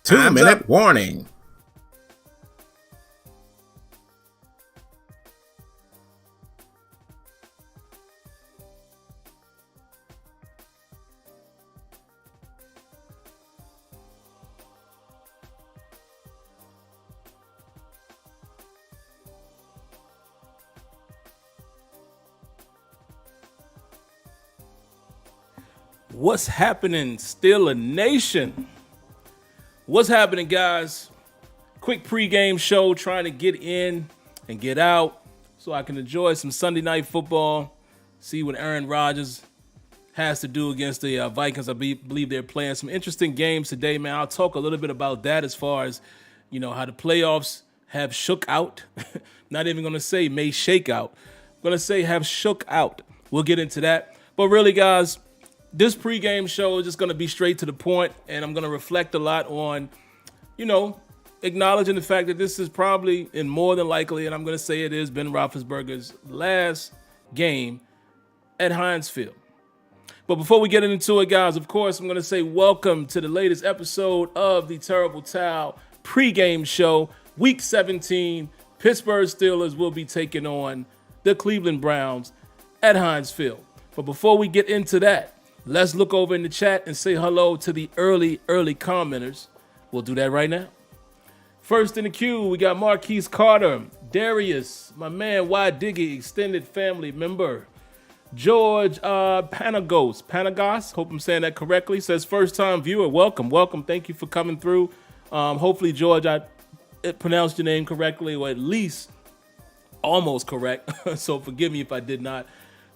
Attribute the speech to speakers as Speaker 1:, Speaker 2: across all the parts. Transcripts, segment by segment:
Speaker 1: 2-minute warning.
Speaker 2: What's happening, Steeler Nation? What's happening, guys? Quick pregame show trying to get in and get out so I can enjoy some Sunday night football, see what Aaron Rodgers has to do against the Vikings. I believe they're playing some interesting games today, man. I'll talk a little bit about that as far as, how the playoffs have shook out. Not even going to say may shake out. I'm going to say have shook out. We'll get into that. But really, guys, this pregame show is just going to be straight to the point, and I'm going to reflect a lot on, acknowledging the fact that this is probably, and more than likely, and I'm going to say it is, Ben Roethlisberger's last game at Heinz Field. But before we get into it, guys, of course, I'm going to say welcome to the latest episode of the Terrible Towel pregame show. Week 17, Pittsburgh Steelers will be taking on the Cleveland Browns at Heinz Field. But before we get into that, let's look over in the chat and say hello to the early commenters. We'll do that right now. First in the queue, we got Marquise Carter, Darius, my man Y Diggy, extended family member. George Panagos, hope I'm saying that correctly, says first time viewer. Welcome. Thank you for coming through. Hopefully, George, I pronounced your name correctly, or at least almost correct. So forgive me if I did not.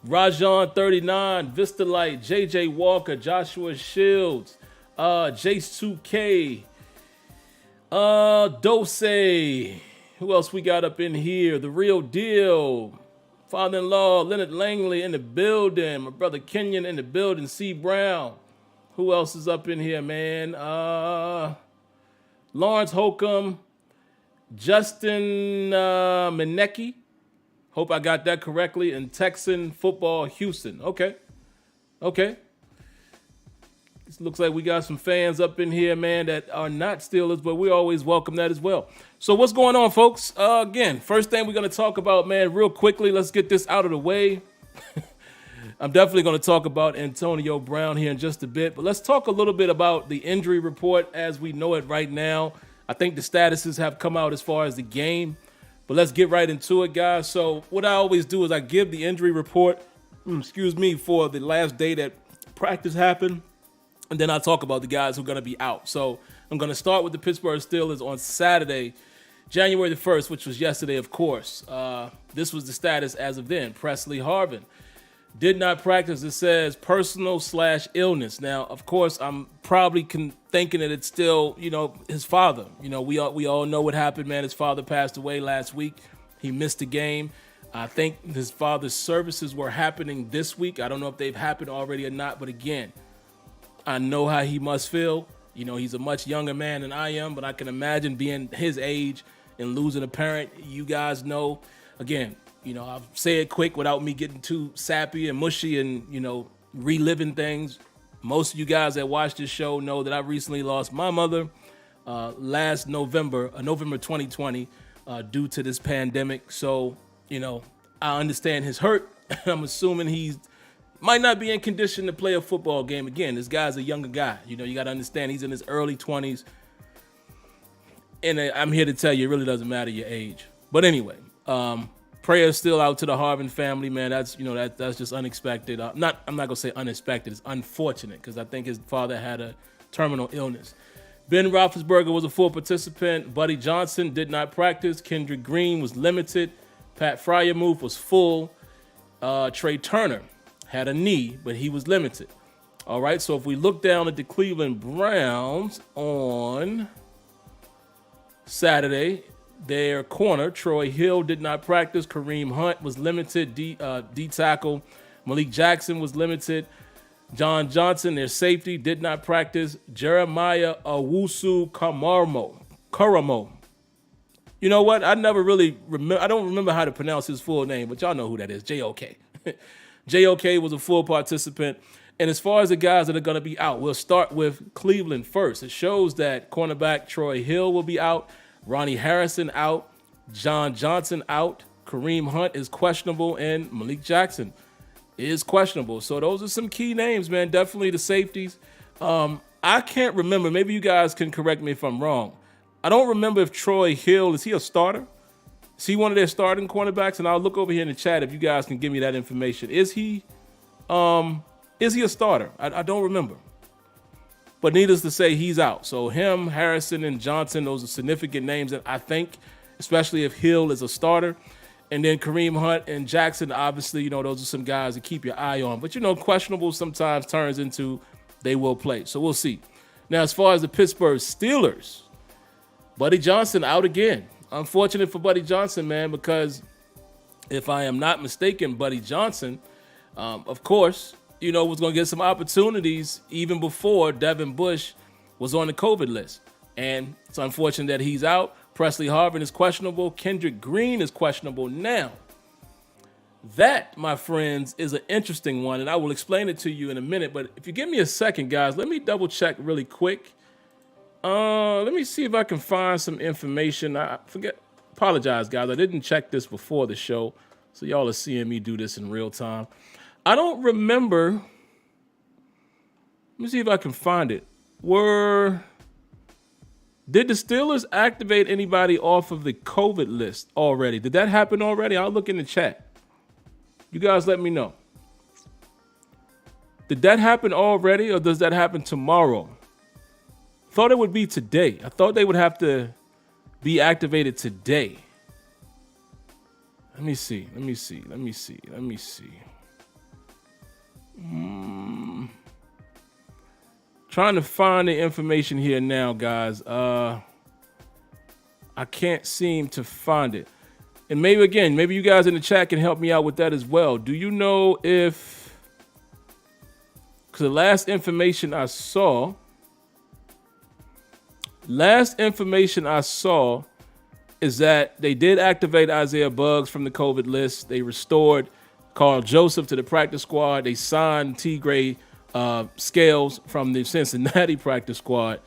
Speaker 2: Rajon 39, Vista Light, JJ Walker, Joshua Shields, Jace 2K, Dose. Who else we got up in here? The Real Deal, father-in-law Leonard Langley in the building, my brother Kenyon in the building, C Brown. Who else is up in here, man? Lawrence Holcomb, Justin Menecki. Hope I got that correctly. And Texan Football Houston. Okay. This looks like we got some fans up in here, man, that are not Steelers, but we always welcome that as well. So what's going on, folks? Again, first thing we're going to talk about, man, real quickly. Let's get this out of the way. I'm definitely going to talk about Antonio Brown here in just a bit, but let's talk a little bit about the injury report as we know it right now. I think the statuses have come out as far as the game. But let's get right into it, guys. So what I always do is I give the injury report, for the last day that practice happened, and then I talk about the guys who are going to be out. So I'm going to start with the Pittsburgh Steelers on Saturday, January the 1st, which was yesterday, of course. This was the status as of then. Presley Harvin did not practice. It says personal/illness. Now, of course, I'm probably thinking that it's still, his father. We all know what happened, man. His father passed away last week. He missed the game. I think his father's services were happening this week. I don't know if they've happened already or not. But again, I know how he must feel. He's a much younger man than I am, but I can imagine being his age and losing a parent. You guys know, again, I'll say it quick without me getting too sappy and mushy and, reliving things. Most of you guys that watch this show know that I recently lost my mother last November 2020, due to this pandemic. So, I understand his hurt. I'm assuming he might not be in condition to play a football game. Again, this guy's a younger guy. You got to understand he's in his early 20s. And I'm here to tell you, it really doesn't matter your age. But anyway, prayers still out to the Harvin family, man. That's that's just unexpected. I'm not gonna say unexpected. It's unfortunate because I think his father had a terminal illness. Ben Roethlisberger was a full participant. Buddy Johnson did not practice. Kendrick Green was limited. Pat Fryermuth was full. Trey Turner had a knee, but he was limited. All right. So if we look down at the Cleveland Browns on Saturday, their corner, Troy Hill, did not practice. Kareem Hunt was limited. D tackle. Malik Jackson was limited. John Johnson, their safety, did not practice. Jeremiah Owusu-Karamo. You know what? I never really remember. I don't remember how to pronounce his full name, but y'all know who that is. J.O.K. J.O.K. was a full participant. And as far as the guys that are going to be out, we'll start with Cleveland first. It shows that cornerback Troy Hill will be out, Ronnie Harrison out, John Johnson out, Kareem Hunt is questionable, and Malik Jackson is questionable. So those are some key names, man. Definitely the safeties. I can't remember. Maybe you guys can correct me if I'm wrong. I don't remember if Troy Hill, is he a starter? Is he one of their starting cornerbacks? And I'll look over here in the chat if you guys can give me that information. Is he a starter? I don't remember. But needless to say, he's out. So him, Harrison, and Johnson, those are significant names that I think, especially if Hill is a starter. And then Kareem Hunt and Jackson, obviously, those are some guys to keep your eye on. But, questionable sometimes turns into they will play. So we'll see. Now, as far as the Pittsburgh Steelers, Buddy Johnson out again. Unfortunate for Buddy Johnson, man, because if I am not mistaken, Buddy Johnson, of course, was going to get some opportunities even before Devin Bush was on the COVID list. And it's unfortunate that he's out. Presley Harvin is questionable. Kendrick Green is questionable. Now, that, my friends, is an interesting one, and I will explain it to you in a minute. But if you give me a second, guys, let me double check really quick. Let me see if I can find some information. Apologize, guys. I didn't check this before the show, so y'all are seeing me do this in real time. I don't remember. Let me see if I can find it. Did the Steelers activate anybody off of the COVID list already? Did that happen already? I'll look in the chat. You guys let me know. Did that happen already, or does that happen tomorrow? Thought it would be today. I thought they would have to be activated today. Let me see. Trying to find the information here now, guys. I can't seem to find it. And maybe you guys in the chat can help me out with that as well. Do you know if, because the last information I saw is that they did activate Isaiah Buggs from the COVID list. They restored Carl Joseph to the practice squad. They signed T. Scales from the Cincinnati practice squad.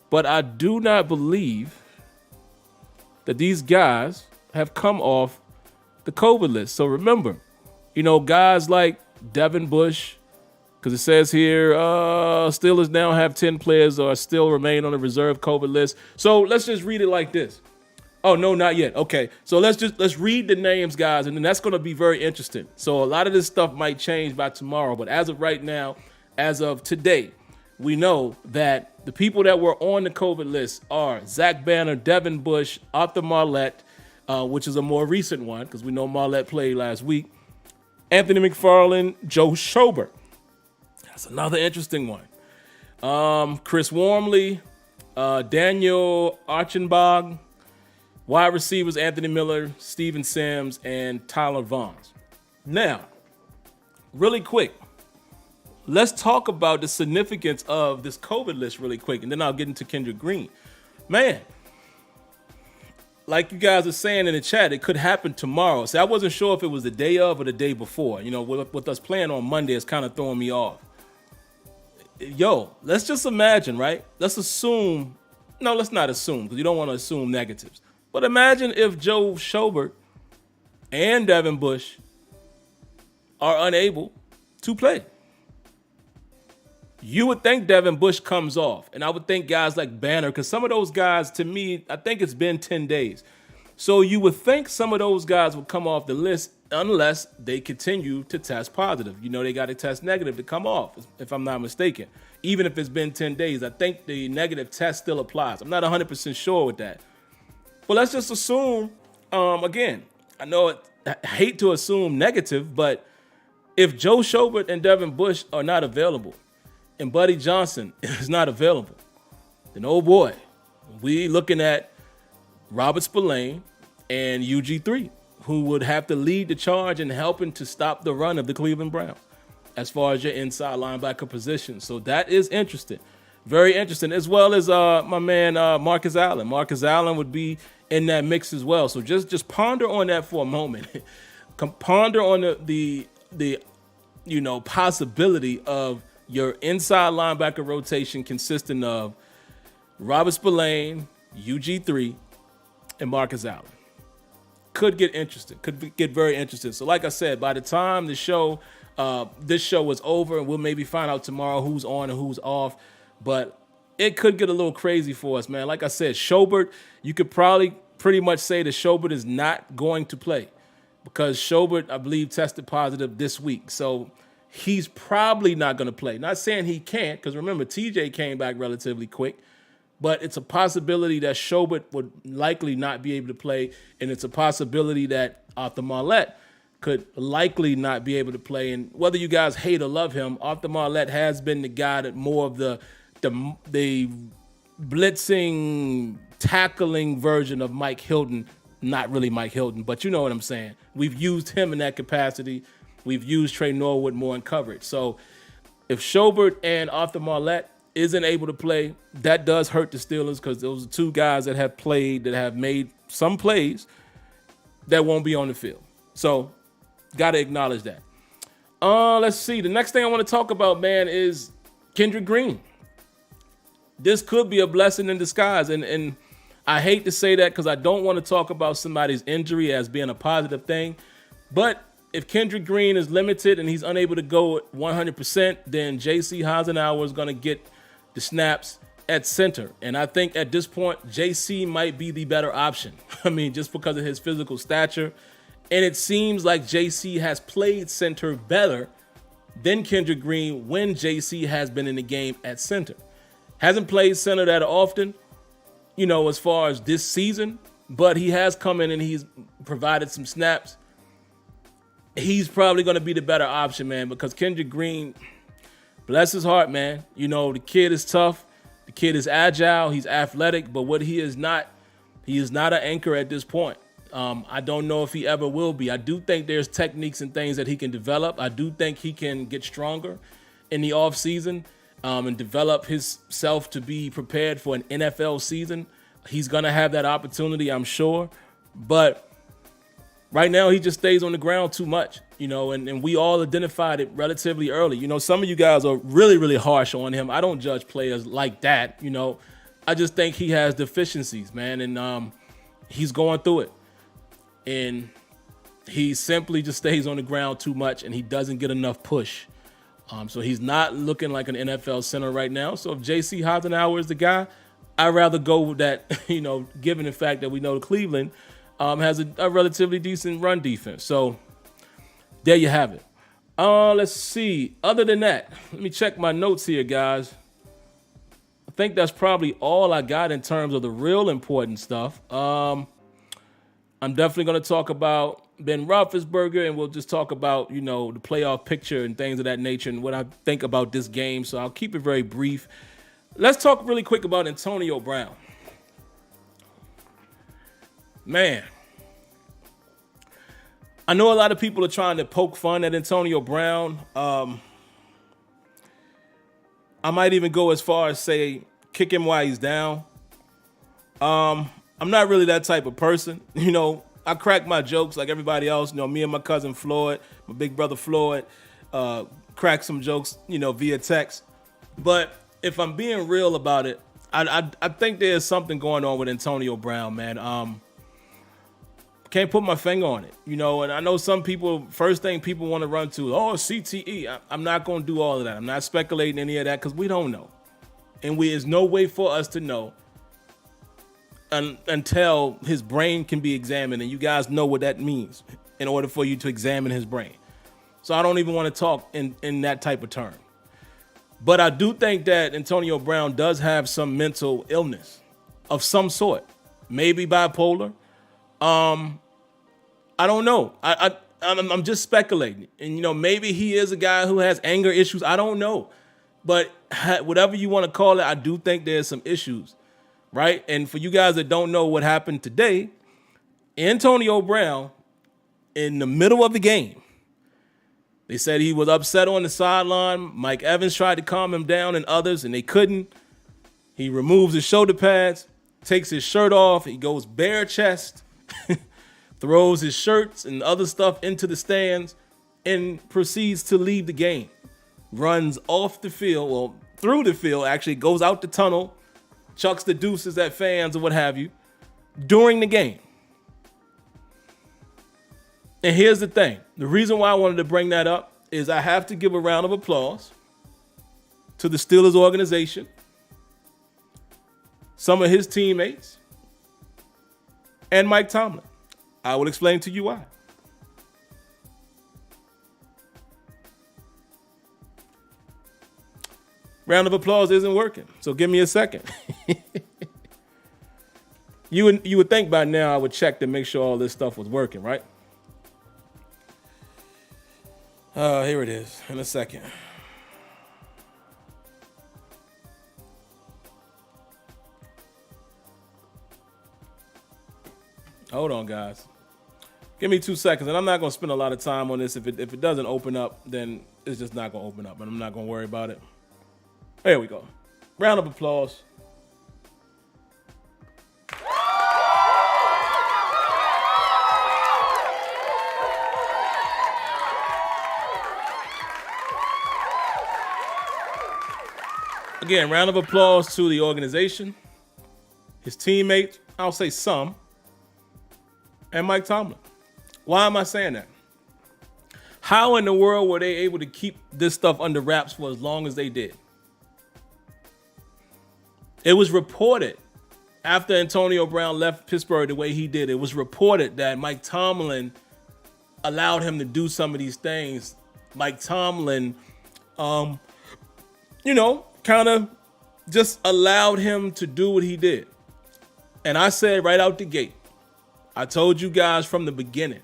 Speaker 2: But I do not believe that these guys have come off the COVID list. So remember, guys like Devin Bush, because it says here, Steelers now have 10 players or still remain on the reserve COVID list. So let's just read it like this. Oh, no, not yet. Okay, so let's read the names, guys, and then that's going to be very interesting. So a lot of this stuff might change by tomorrow, but as of right now, as of today, we know that the people that were on the COVID list are Zach Banner, Devin Bush, Arthur Marlette, which is a more recent one because we know Marlette played last week, Anthony McFarland, Joe Schobert. That's another interesting one. Chris Wormley, Daniel Archenbach, wide receivers Anthony Miller, Steven Sims, and Tyler Vaughns. Now, really quick, let's talk about the significance of this COVID list really quick, and then I'll get into Kendrick Green. Man, like you guys are saying in the chat, it could happen tomorrow. See, I wasn't sure if it was the day of or the day before. With us playing on Monday, it's kind of throwing me off. Let's just imagine, right? Let's assume. No, let's not assume, because you don't want to assume negatives. But imagine if Joe Schobert and Devin Bush are unable to play. You would think Devin Bush comes off, and I would think guys like Banner, because some of those guys, to me, I think it's been 10 days. So you would think some of those guys would come off the list unless they continue to test positive. They got to test negative to come off, if I'm not mistaken. Even if it's been 10 days, I think the negative test still applies. I'm not 100% sure with that. But let's just assume, again, I hate to assume negative, but if Joe Schobert and Devin Bush are not available, and Buddy Johnson is not available, then oh boy, we looking at Robert Spillane and UG3, who would have to lead the charge in helping to stop the run of the Cleveland Browns as far as your inside linebacker position. So that is interesting. Very interesting, as well as my man Marcus Allen. Marcus Allen would be in that mix as well. So just ponder on that for a moment. Ponder on the possibility of your inside linebacker rotation consisting of Robert Spillane, UG3, and Marcus Allen. Could get interesting. Could get very interesting. So like I said, by the time this show is over, and we'll maybe find out tomorrow who's on and who's off, but it could get a little crazy for us, man. Like I said, Schobert, you could probably pretty much say that Schobert is not going to play because Schobert, I believe, tested positive this week. So he's probably not going to play. Not saying he can't, because remember, TJ came back relatively quick, but it's a possibility that Schobert would likely not be able to play, and it's a possibility that Arthur Marlette could likely not be able to play. And whether you guys hate or love him, Arthur Marlette has been the guy that more of the blitzing, tackling version of Mike Hilton. Not really Mike Hilton, but you know what I'm saying. We've used him in that capacity. We've used Trey Norwood more in coverage. So if Schobert and Arthur Marlette isn't able to play, that does hurt the Steelers because those are two guys that have played, that have made some plays that won't be on the field. So got to acknowledge that. Let's see. The next thing I want to talk about, man, is Kendrick Green. This could be a blessing in disguise. And I hate to say that because I don't want to talk about somebody's injury as being a positive thing. But if Kendrick Green is limited and he's unable to go 100%, then J.C. Eisenhower is going to get the snaps at center. And I think at this point, J.C. might be the better option. I mean, just because of his physical stature. And it seems like J.C. has played center better than Kendrick Green when J.C. has been in the game at center. Hasn't played center that often, as far as this season, but he has come in and he's provided some snaps. He's probably going to be the better option, man, because Kendrick Green, bless his heart, man. The kid is tough. The kid is agile. He's athletic, but what he is not an anchor at this point. I don't know if he ever will be. I do think there's techniques and things that he can develop. I do think he can get stronger in the offseason. And develop himself to be prepared for an NFL season. He's going to have that opportunity, I'm sure. But right now, he just stays on the ground too much, and we all identified it relatively early. Some of you guys are really, really harsh on him. I don't judge players like that, I just think he has deficiencies, man, and he's going through it. And he simply just stays on the ground too much, and he doesn't get enough push. So he's not looking like an NFL center right now. So if J.C. Eisenhower is the guy, I'd rather go with that, given the fact that we know Cleveland has a relatively decent run defense. So there you have it. Let's see. Other than that, let me check my notes here, guys. I think that's probably all I got in terms of the real important stuff. I'm definitely going to talk about Ben Roethlisberger, and we'll just talk about, the playoff picture and things of that nature and what I think about this game. So I'll keep it very brief. Let's talk really quick about Antonio Brown. Man, I know a lot of people are trying to poke fun at Antonio Brown. I might even go as far as say kick him while he's down. I'm not really that type of person, I crack my jokes like everybody else. Me and my cousin Floyd, my big brother Floyd, crack some jokes, via text. But if I'm being real about it, I think there's something going on with Antonio Brown, man. Can't put my finger on it, and I know some people, first thing people want to run to, CTE. I'm not going to do all of that. I'm not speculating any of that because we don't know. And there's no way for us to know until his brain can be examined, and you guys know what that means in order for you to examine his brain. So I don't even want to talk in that type of term. But I do think that Antonio Brown does have some mental illness of some sort, maybe bipolar. I don't know. I'm just speculating, and maybe he is a guy who has anger issues. I don't know, but whatever you want to call it, I do think there's some issues. Right? And for you guys that don't know what happened today, Antonio Brown, in the middle of the game, they said he was upset on the sideline. Mike Evans tried to calm him down and others, and they couldn't. He removes his shoulder pads, takes his shirt off. He goes bare chest, throws his shirts and other stuff into the stands, and proceeds to leave the game. Runs off the field, well, through the field, actually goes out the tunnel, chucks the deuces at fans or what have you during the game. And here's the thing. The reason why I wanted to bring that up is I have to give a round of applause to the Steelers organization, some of his teammates, and Mike Tomlin. I will explain to you why. Round of applause isn't working, so give me a second. You would think by now I would check to make sure all this stuff was working, right? Here it is in a second. Hold on, guys. Give me 2 seconds, and I'm not going to spend a lot of time on this. If it doesn't open up, then it's just not going to open up, and I'm not going to worry about it. There we go. Round of applause. Again, round of applause to the organization, his teammates, I'll say some, and Mike Tomlin. Why am I saying that? How in the world were they able to keep this stuff under wraps for as long as they did? It was reported after Antonio Brown left Pittsburgh the way he did. It was reported that Mike Tomlin allowed him to do some of these things. Mike Tomlin, kind of just allowed him to do what he did. And I said right out the gate, I told you guys from the beginning,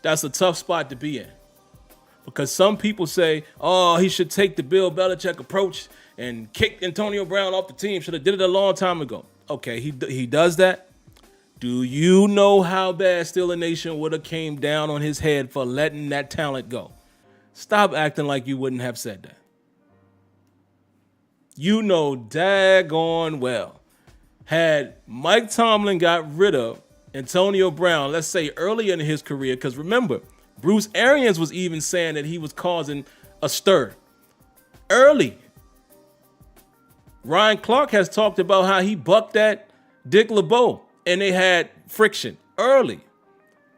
Speaker 2: that's a tough spot to be in. Because some people say, oh, he should take the Bill Belichick approach and kick Antonio Brown off the team. Should have did it a long time ago. Okay, he does that. Do you know how bad Steeler Nation would have came down on his head for letting that talent go? Stop acting like you wouldn't have said that. You know daggone well, had Mike Tomlin got rid of Antonio Brown, let's say earlier in his career, because remember, Bruce Arians was even saying that he was causing a stir early. Ryan Clark has talked about how he bucked that Dick LeBeau and they had friction early.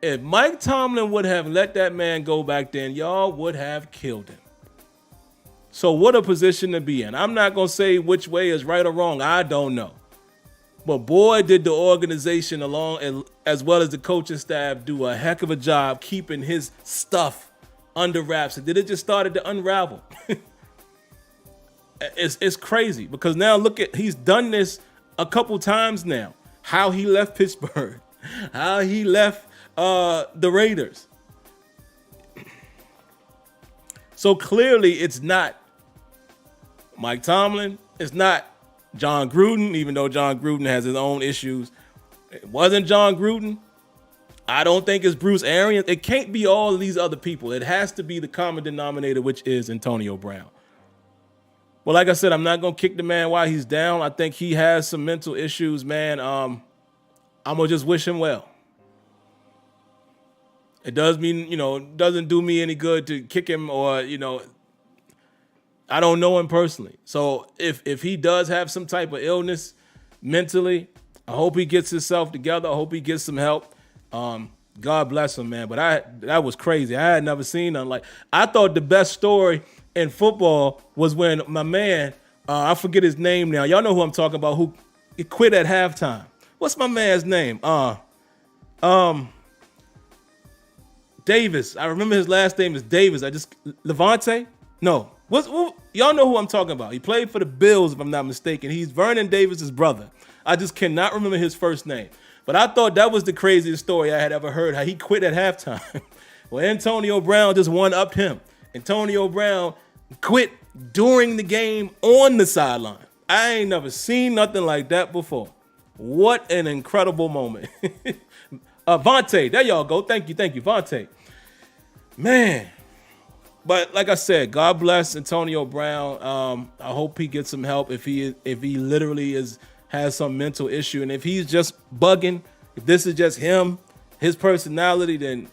Speaker 2: If Mike Tomlin would have let that man go back then, y'all would have killed him. So what a position to be in. I'm not going to say which way is right or wrong. I don't know. But boy, did the organization along as well as the coaching staff do a heck of a job keeping his stuff under wraps. And then it just started to unravel. It's crazy because now look at, he's done this a couple times now. How he left Pittsburgh, how he left the Raiders. So clearly it's not Mike Tomlin. It's not John Gruden, even though John Gruden has his own issues. It wasn't John Gruden. I don't think it's Bruce Arians. It can't be all of these other people. It has to be the common denominator, which is Antonio Brown. Well, like I said, I'm not going to kick the man while he's down. I think he has some mental issues, man. I'm going to just wish him well. It does mean, doesn't do me any good to kick him or, I don't know him personally. So if he does have some type of illness mentally, I hope he gets himself together. I hope he gets some help. God bless him, man. But that was crazy. I had never seen nothing like. I thought the best story in football was when my man, I forget his name now. Y'all know who I'm talking about, who quit at halftime. What's my man's name? Davis. I remember his last name is Davis. Levante? No. Y'all know who I'm talking about. He played for the Bills, if I'm not mistaken. He's Vernon Davis's brother. I just cannot remember his first name. But I thought that was the craziest story I had ever heard, how he quit at halftime. Well, Antonio Brown just one-upped him. Antonio Brown quit during the game on the sideline. I ain't never seen nothing like that before. What an incredible moment. Vontae, there y'all go. Thank you, Vontae. Man. But like I said, God bless Antonio Brown. I hope he gets some help if he literally has some mental issue. And if he's just bugging, if this is just him, his personality, then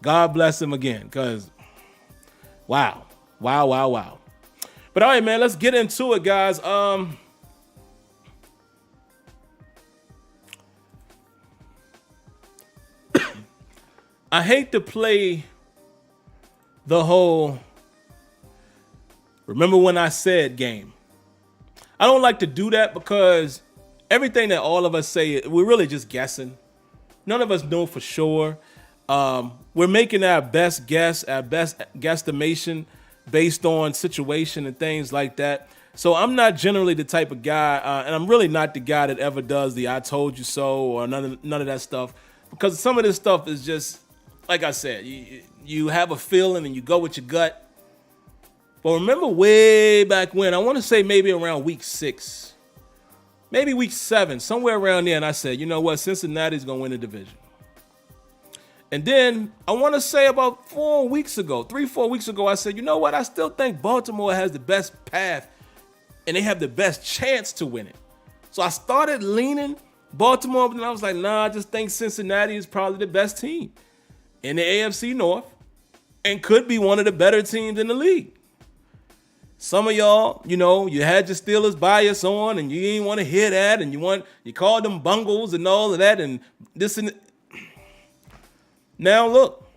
Speaker 2: God bless him again, because wow. But all right, man, let's get into it, guys. I hate to play the whole remember when I said game. I don't like to do that because everything that all of us say, we're really just guessing. None of us know for sure. We're making our best guess, our best guesstimation based on situation and things like that. So I'm not generally the type of guy, and I'm really not the guy that ever does the I told you so or none of that stuff, because some of this stuff is just, like I said, you have a feeling and you go with your gut. But remember way back when, I want to say maybe around week 6, maybe week 7, somewhere around there, and I said, you know what, Cincinnati's going to win the division. And then I want to say about 3-4 weeks ago, I said, you know what, I still think Baltimore has the best path and they have the best chance to win it. So I started leaning Baltimore, but then I was like, nah, I just think Cincinnati is probably the best team in the AFC North and could be one of the better teams in the league. Some of y'all, you had your Steelers bias on and you didn't want to hear that, and you called them bungles and all of that and this and now look,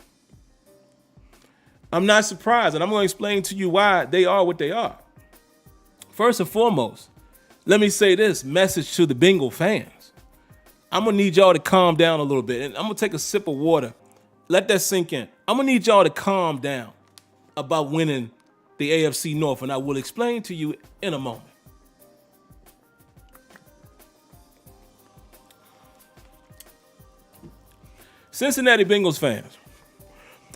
Speaker 2: I'm not surprised, and I'm going to explain to you why they are what they are. First and foremost, let me say this message to the Bengal fans. I'm going to need y'all to calm down a little bit, and I'm going to take a sip of water. Let that sink in. I'm going to need y'all to calm down about winning the AFC North, and I will explain to you in a moment. Cincinnati Bengals fans,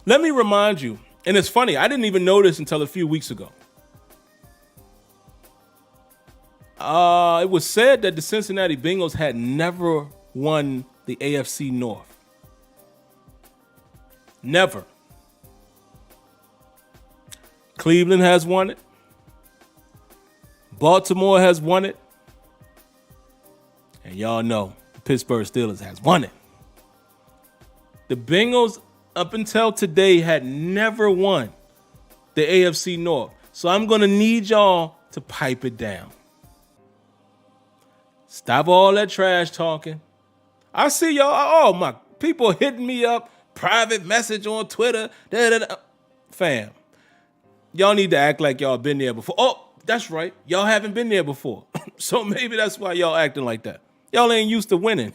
Speaker 2: let me remind you, and it's funny, I didn't even know this until a few weeks ago. It was said that the Cincinnati Bengals had never won the AFC North. Never. Cleveland has won it. Baltimore has won it. And y'all know the Pittsburgh Steelers has won it. The Bengals, up until today, had never won the AFC North. So I'm going to need y'all to pipe it down. Stop all that trash talking. I see y'all, oh my, people hitting me up, private message on Twitter. Fam, y'all need to act like y'all been there before. Oh, that's right. Y'all haven't been there before. So maybe that's why y'all acting like that. Y'all ain't used to winning.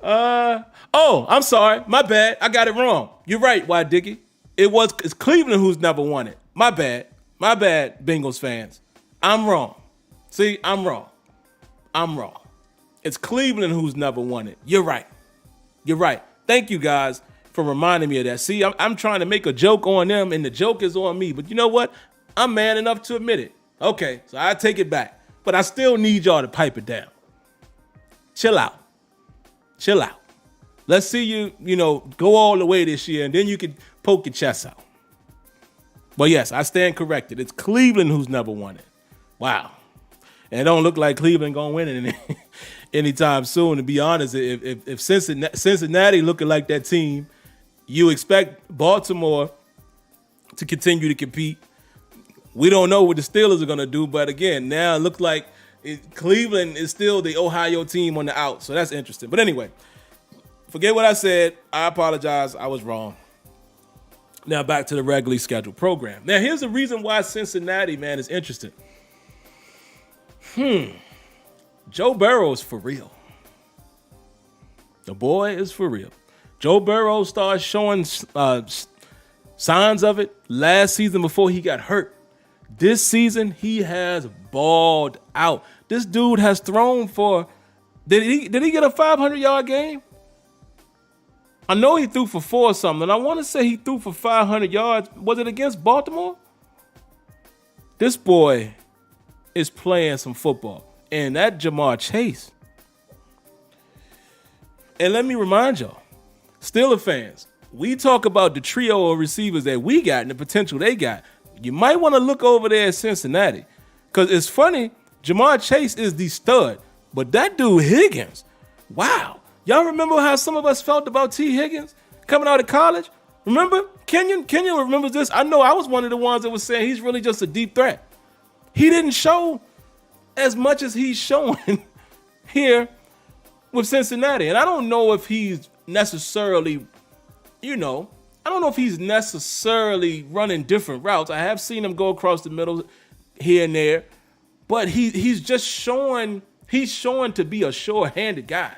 Speaker 2: I'm sorry. My bad. I got it wrong. You're right, Y. Dickey. It's Cleveland who's never won it. My bad. My bad, Bengals fans. I'm wrong. See, I'm wrong. It's Cleveland who's never won it. You're right. Thank you guys for reminding me of that. See, I'm trying to make a joke on them, and the joke is on me. But you know what? I'm man enough to admit it. Okay, so I take it back. But I still need y'all to pipe it down. Chill out. Let's see you, go all the way this year, and then you can poke your chest out. But yes, I stand corrected. It's Cleveland who's never won it. Wow. And it don't look like Cleveland going to win it anytime soon. To be honest, if Cincinnati looking like that team, you expect Baltimore to continue to compete. We don't know what the Steelers are going to do, but again, now it looks like Cleveland is still the Ohio team on the out, so that's interesting. But anyway, forget what I said. I apologize. I was wrong. Now back to the regularly scheduled program. Now here's the reason why Cincinnati, man, is interesting. Joe Burrow is for real. The boy is for real. Joe Burrow started showing signs of it last season before he got hurt. This season, he has balled out. This dude has thrown for, did he get a 500-yard game? I know he threw for 4 or something, and I want to say he threw for 500 yards. Was it against Baltimore? This boy is playing some football. And that Jamar Chase. And let me remind y'all, Steelers fans, we talk about the trio of receivers that we got and the potential they got. You might want to look over there at Cincinnati. Because it's funny, Jamar Chase is the stud. But that dude Higgins, wow. Y'all remember how some of us felt about T. Higgins coming out of college? Remember? Kenyon remembers this. I know I was one of the ones that was saying he's really just a deep threat. He didn't show as much as he's showing here with Cincinnati. And I don't know if he's necessarily, I don't know if he's necessarily running different routes. I have seen him go across the middle here and there, but he's just showing to be a sure-handed guy.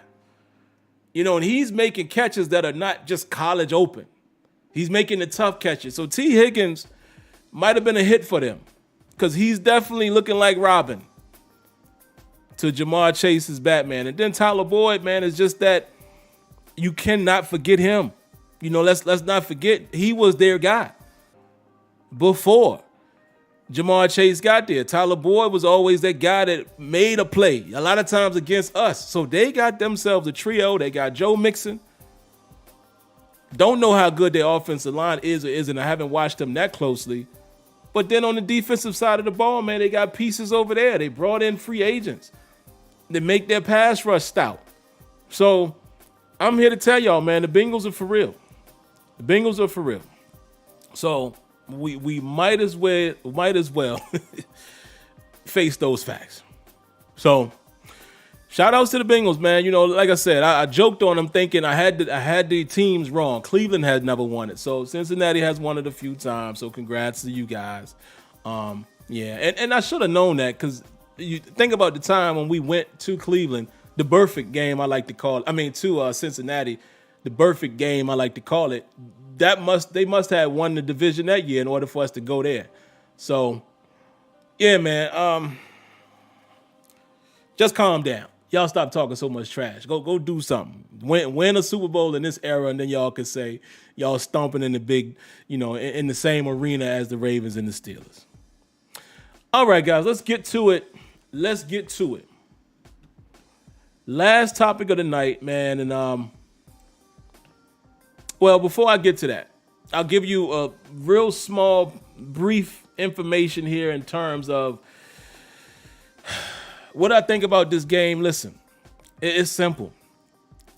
Speaker 2: And he's making catches that are not just college open. He's making the tough catches. So T. Higgins might have been a hit for them because he's definitely looking like Robin to Jamar Chase's Batman. And then Tyler Boyd, man, is just that you cannot forget him. Let's not forget he was their guy before Jamar Chase got there. Tyler Boyd was always that guy that made a play a lot of times against us. So they got themselves a trio. They got Joe Mixon. Don't know how good their offensive line is or isn't. I haven't watched them that closely. But then on the defensive side of the ball, man, they got pieces over there. They brought in free agents. They make their pass rush stout. So I'm here to tell y'all, man, the Bengals are for real. The Bengals are for real. So we might as well face those facts. So shout outs to the Bengals, man. Like I said, I joked on them thinking I had the teams wrong. Cleveland had never won it. So Cincinnati has won it a few times. So congrats to you guys. And I should have known that because you think about the time when we went to Cleveland, the perfect game I like to call it. To Cincinnati, the perfect game I like to call it. They must have won the division that year in order for us to go there. So yeah, man. Just calm down. Y'all stop talking so much trash. Go do something. Win a Super Bowl in this era, and then y'all can say y'all stomping in the big, in the same arena as the Ravens and the Steelers. All right, guys, let's get to it. Last topic of the night, man, and before I get to that, I'll give you a real small, brief information here in terms of what I think about this game. Listen, it's simple.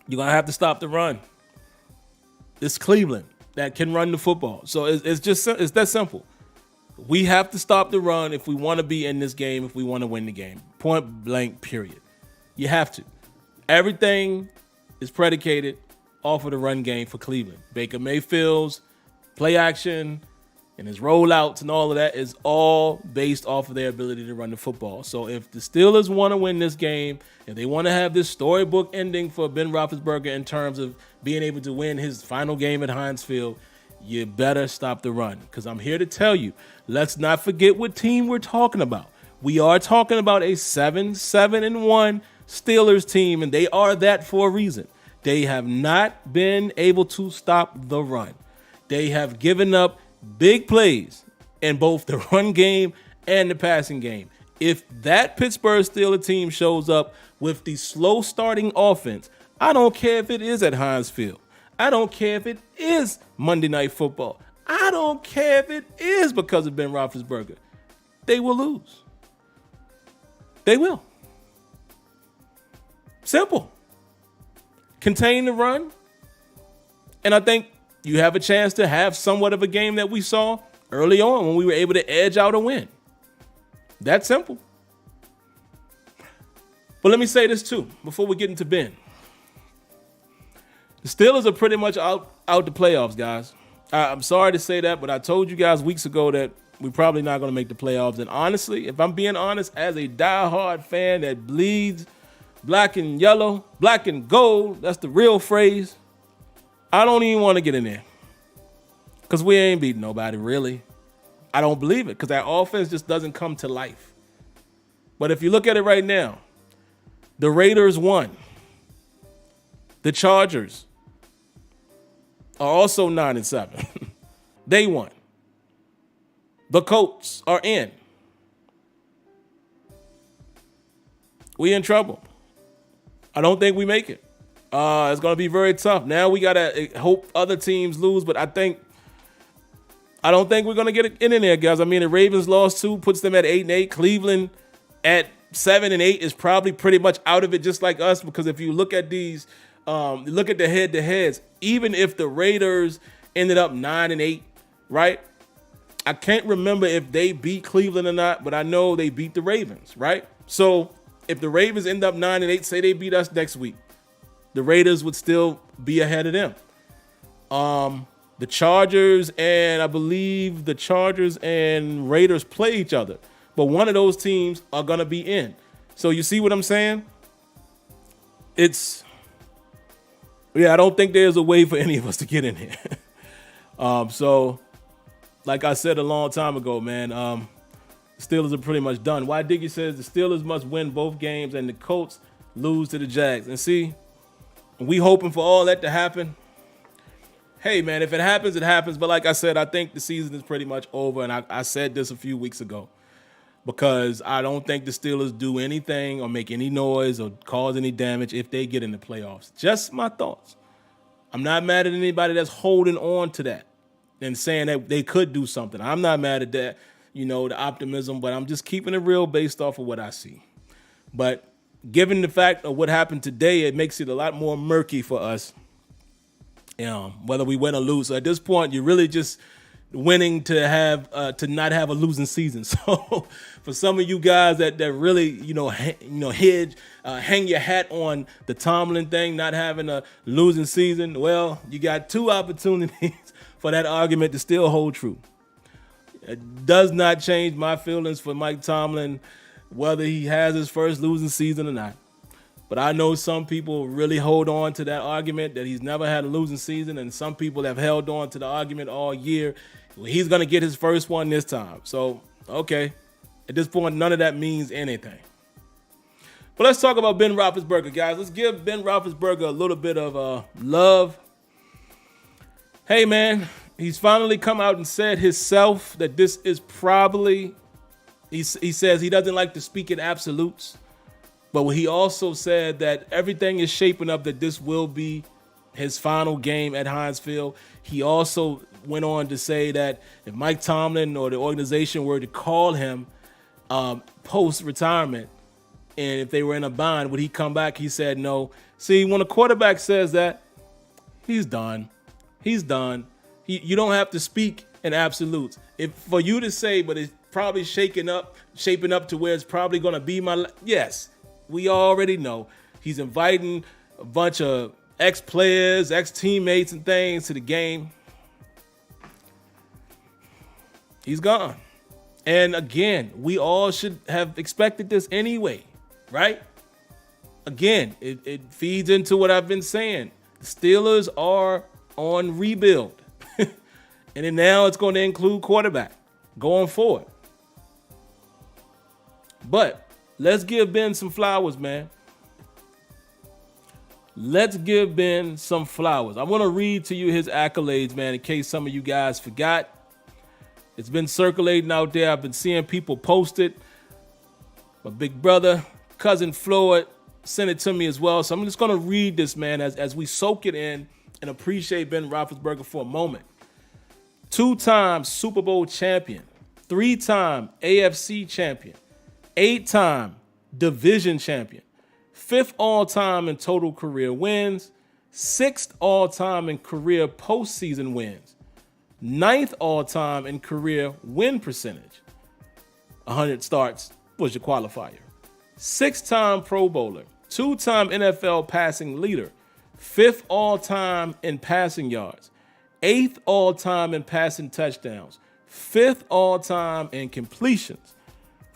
Speaker 2: You're going to have to stop the run. It's Cleveland that can run the football. So it's that simple. We have to stop the run if we want to be in this game, if we want to win the game. Point blank, period. You have to. Everything is predicated off of the run game for Cleveland. Baker Mayfield's play action and his rollouts and all of that is all based off of their ability to run the football. So if the Steelers want to win this game, if they want to have this storybook ending for Ben Roethlisberger in terms of being able to win his final game at Heinz Field, you better stop the run. Because I'm here to tell you, let's not forget what team we're talking about. We are talking about a 7-1 Steelers team, and they are that for a reason. They have not been able to stop the run. They have given up big plays in both the run game and the passing game. If that Pittsburgh Steelers team shows up with the slow starting offense, I don't care if it is at Heinz Field. I don't care if it is Monday Night Football. I don't care if it is because of Ben Roethlisberger. They will lose. They will. Simple. Contain the run. And I think you have a chance to have somewhat of a game that we saw early on when we were able to edge out a win. That's simple. But let me say this too, before we get into Ben. The Steelers are pretty much out the playoffs, guys. I'm sorry to say that, but I told you guys weeks ago that we're probably not going to make the playoffs. And honestly, if I'm being honest, as a diehard fan that bleeds black and yellow, black and gold, that's the real phrase, I don't even want to get in there. Because we ain't beating nobody, really. I don't believe it, because that offense just doesn't come to life. But if you look at it right now, the Raiders won. The Chargers are also 9-7. They won. The Colts are in. We in trouble. I don't think we make it. It's going to be very tough. Now we got to hope other teams lose, but I don't think we're going to get it in there, guys. I mean, the Ravens lost 2, puts them at 8-8. Cleveland at 7-8 is probably pretty much out of it, just like us, because if you look at these Look at the head-to-heads. Even if the Raiders ended up 9-8, right? I can't remember if they beat Cleveland or not, but I know they beat the Ravens, right? So if the Ravens end up 9-8, say they beat us next week, the Raiders would still be ahead of them. The Chargers and I believe the Chargers and Raiders play each other, but one of those teams are going to be in. So you see what I'm saying? I don't think there's a way for any of us to get in here. So like I said a long time ago, man, the Steelers are pretty much done. Why Diggy says the Steelers must win both games and the Colts lose to the Jags. And see, we hoping for all that to happen. Hey, man, if it happens, it happens. But like I said, I think the season is pretty much over. And I said this a few weeks ago because I don't think the Steelers do anything or make any noise or cause any damage if they get in the playoffs. Just my thoughts. I'm not mad at anybody that's holding on to that and saying that they could do something. I'm not mad at that, the optimism, but I'm just keeping it real based off of what I see. But given the fact of what happened today, it makes it a lot more murky for us. Whether we win or lose. So at this point, you're really just winning to have to not have a losing season. So for some of you guys that really hang your hat on the Tomlin thing, not having a losing season, well, you got two opportunities for that argument to still hold true. It does not change my feelings for Mike Tomlin, whether he has his first losing season or not. But I know some people really hold on to that argument that he's never had a losing season, and some people have held on to the argument all year. Well, he's going to get his first one this time. So, okay. At this point, none of that means anything. But let's talk about Ben Roethlisberger, guys. Let's give Ben Roethlisberger a little bit of love. Hey, man, he's finally come out and said himself that this is probably, he says he doesn't like to speak in absolutes. But he also said that everything is shaping up that this will be his final game at Heinz Field. He also went on to say that if Mike Tomlin or the organization were to call him post-retirement and if they were in a bind, would he come back? He said no. See, when a quarterback says that, he's done. He's done. You don't have to speak in absolutes. If for you to say, but it's probably shaping up to where it's probably going to be yes. We already know he's inviting a bunch of ex-players, ex-teammates and things to the game. He's gone. And again, we all should have expected this anyway, right? Again, it feeds into what I've been saying. The Steelers are on rebuild. And then now it's going to include quarterback going forward. But let's give Ben some flowers, man. Let's give Ben some flowers. I want to read to you his accolades, man, in case some of you guys forgot. It's been circulating out there. I've been seeing people post it. My big brother, cousin Floyd, sent it to me as well. So I'm just going to read this, man, as we soak it in and appreciate Ben Roethlisberger for a moment. 2-time Super Bowl champion, 3-time AFC champion, 8-time division champion, 5th all-time in total career wins, 6th all-time in career postseason wins, 9th all-time in career win percentage. 100 starts was your qualifier. 6-time Pro Bowler, 2-time NFL passing leader, 5th all-time in passing yards, 8th all-time in passing touchdowns, 5th all-time in completions,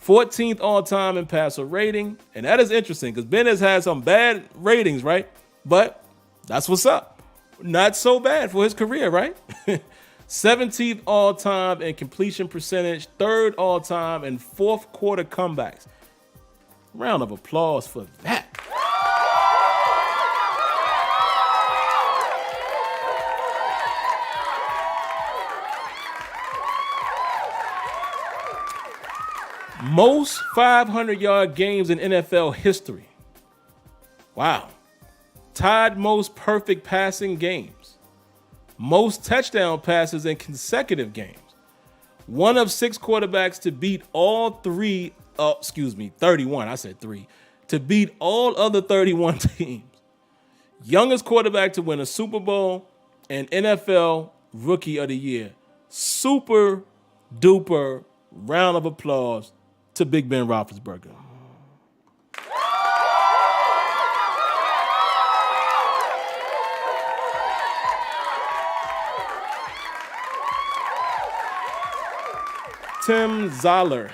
Speaker 2: 14th all-time in passer rating. And that is interesting because Ben has had some bad ratings, right? But that's what's up. Not so bad for his career, right? 17th all-time in completion percentage, 3rd all-time in fourth quarter comebacks. Round of applause for that. Most 500-yard games in NFL history. Wow. Tied most perfect passing games. Most touchdown passes in consecutive games. One of 6 quarterbacks to beat all 31. I said 3. To beat all other 31 teams. Youngest quarterback to win a Super Bowl and NFL Rookie of the Year. Super duper round of applause to Big Ben Roethlisberger. Tim Zoller.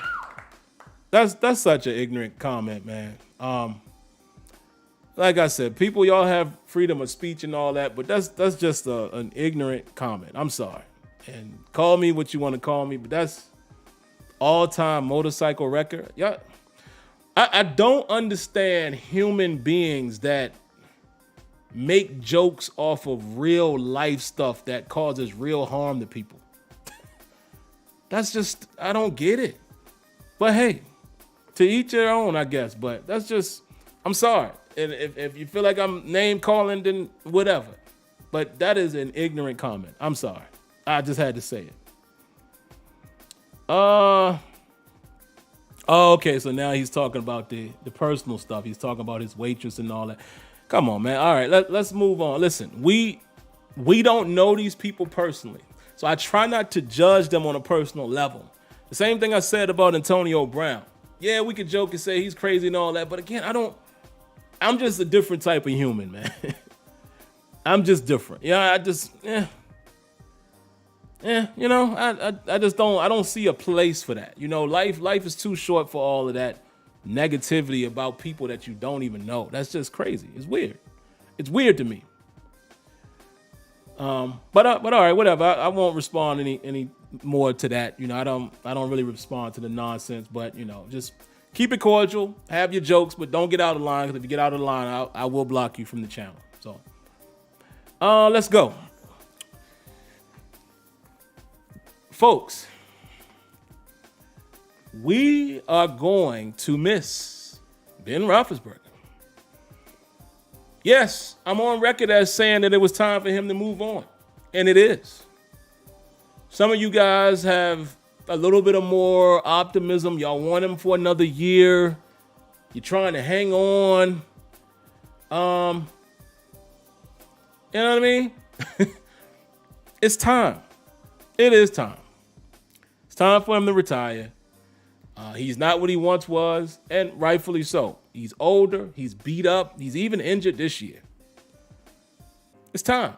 Speaker 2: That's such an ignorant comment, man. Like I said, people, y'all have freedom of speech and all that, but that's just an ignorant comment. I'm sorry. And call me what you want to call me, but that's all-time motorcycle record. Yeah, I don't understand human beings that make jokes off of real life stuff that causes real harm to people. That's just, I don't get it. But hey, to each their own, I guess. But that's just, I'm sorry. And if you feel like I'm name calling, then whatever. But that is an ignorant comment. I'm sorry. I just had to say it. Oh, okay. So now he's talking about the personal stuff. He's talking about his waitress and all that. Come on, man. All right, let's move on. Listen, we don't know these people personally. So I try not to judge them on a personal level. The same thing I said about Antonio Brown. Yeah, we could joke and say he's crazy and all that. But again, I'm just a different type of human, man. I'm just different. Yeah, I just I don't see a place for that. You know, life is too short for all of that negativity about people that you don't even know. That's just crazy. It's weird. It's weird to me. But all right, whatever. I won't respond any more to that. You know, I don't really respond to the nonsense, but you know, just keep it cordial, have your jokes, but don't get out of line, because if you get out of line, I will block you from the channel. So let's go. Folks, we are going to miss Ben Roethlisberger. Yes, I'm on record as saying that it was time for him to move on, and it is. Some of you guys have a little bit of more optimism. Y'all want him for another year. You're trying to hang on. You know what I mean? It's time. It is time. It's time for him to retire. He's not what he once was, and rightfully so. He's older. He's beat up. He's even injured this year. It's time.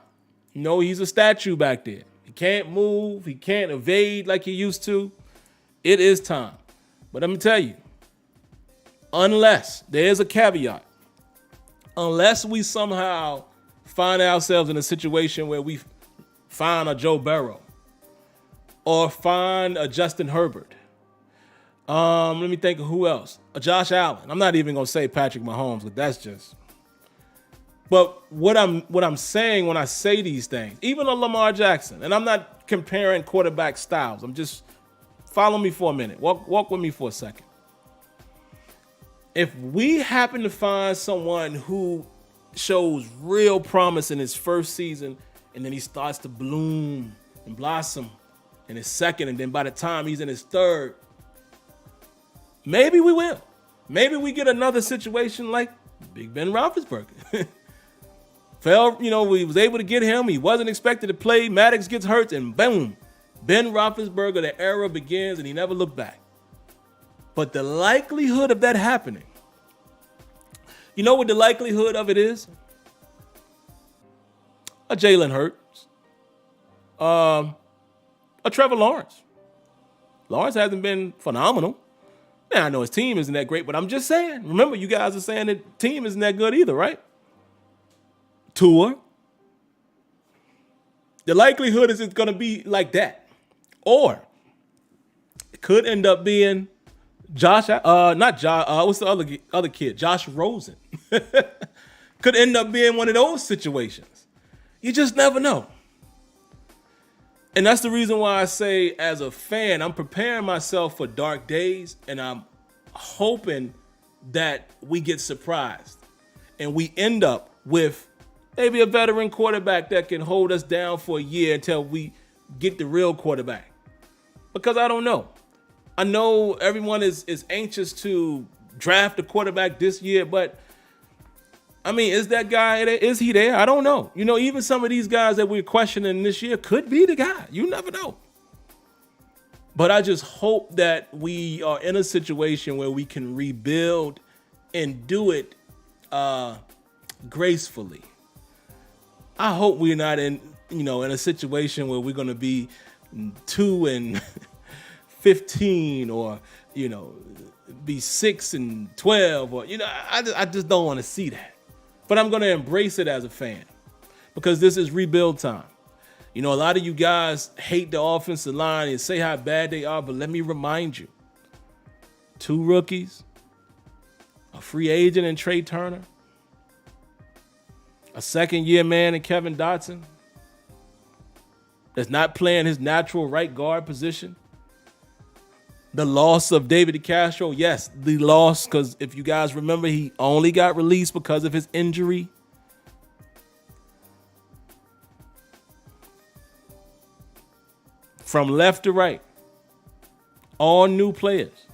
Speaker 2: You know, he's a statue back there. He can't move. He can't evade like he used to. It is time. But let me tell you, unless there's a caveat, unless we somehow find ourselves in a situation where we find a Joe Burrow or find a Justin Herbert. Let me think of who else. A Josh Allen. I'm not even gonna say Patrick Mahomes, but that's just. But what I'm saying when I say these things, even a Lamar Jackson, and I'm not comparing quarterback styles. I'm just follow me for a minute. Walk with me for a second. If we happen to find someone who shows real promise in his first season, and then he starts to bloom and blossom in his second, and then by the time he's in his third, maybe we will. Maybe we get another situation like Big Ben Roethlisberger. We was able to get him. He wasn't expected to play. Maddox gets hurt, and boom, Ben Roethlisberger, the era begins, and he never looked back. But the likelihood of that happening, you know what the likelihood of it is? A Jalen Hurts. A Trevor Lawrence. Lawrence hasn't been phenomenal. Now, I know his team isn't that great, but I'm just saying. Remember, you guys are saying that team isn't that good either, right? Tua. The likelihood is it's going to be like that. Or it could end up being what's the other kid? Josh Rosen. Could end up being one of those situations. You just never know. And that's the reason why I say, as a fan, I'm preparing myself for dark days, and I'm hoping that we get surprised and we end up with maybe a veteran quarterback that can hold us down for a year until we get the real quarterback. Because I don't know. I know everyone is anxious to draft a quarterback this year, but I mean, is that guy, is he there? I don't know. You know, even some of these guys that we're questioning this year could be the guy. You never know. But I just hope that we are in a situation where we can rebuild and do it gracefully. I hope we're not in a situation where we're going to be 2-15 or, be 6-12 or, I just don't want to see that. But I'm going to embrace it as a fan because this is rebuild time. A lot of you guys hate the offensive line and say how bad they are, but let me remind you, 2 rookies, a free agent in Trey Turner, a second-year man in Kevin Dotson that's not playing his natural right guard position. The loss of David DeCastro, yes, the loss, because if you guys remember, he only got released because of his injury. From left to right, all new players.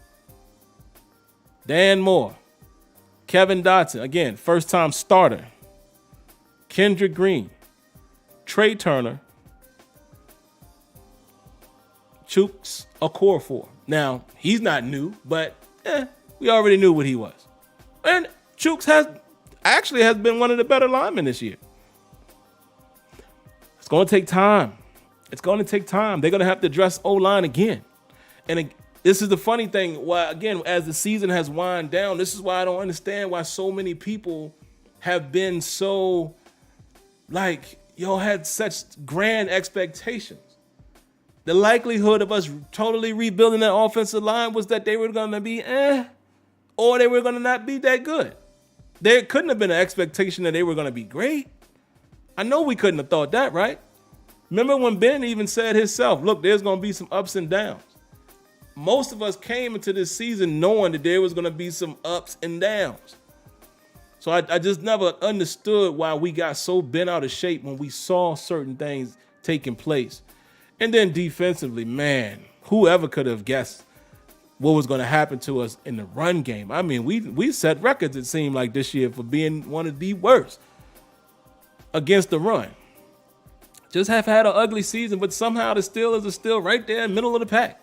Speaker 2: Dan Moore, Kevin Dotson, again, first-time starter. Kendrick Green, Trey Turner, Chuks Okorafor. Now, he's not new, but we already knew what he was. And Chuks has been one of the better linemen this year. It's going to take time. They're going to have to address O-line again. And this is the funny thing. Why, again, as the season has wound down, this is why I don't understand why so many people have been so, had such grand expectations. The likelihood of us totally rebuilding that offensive line was that they were going to be or they were going to not be that good. There couldn't have been an expectation that they were going to be great. I know we couldn't have thought that, right? Remember when Ben even said himself, look, there's going to be some ups and downs. Most of us came into this season knowing that there was going to be some ups and downs. So I just never understood why we got so bent out of shape when we saw certain things taking place. And then defensively, man, whoever could have guessed what was going to happen to us in the run game? I mean, we set records, it seemed like, this year for being one of the worst against the run. Just have had an ugly season, but somehow the Steelers are still right there in the middle of the pack.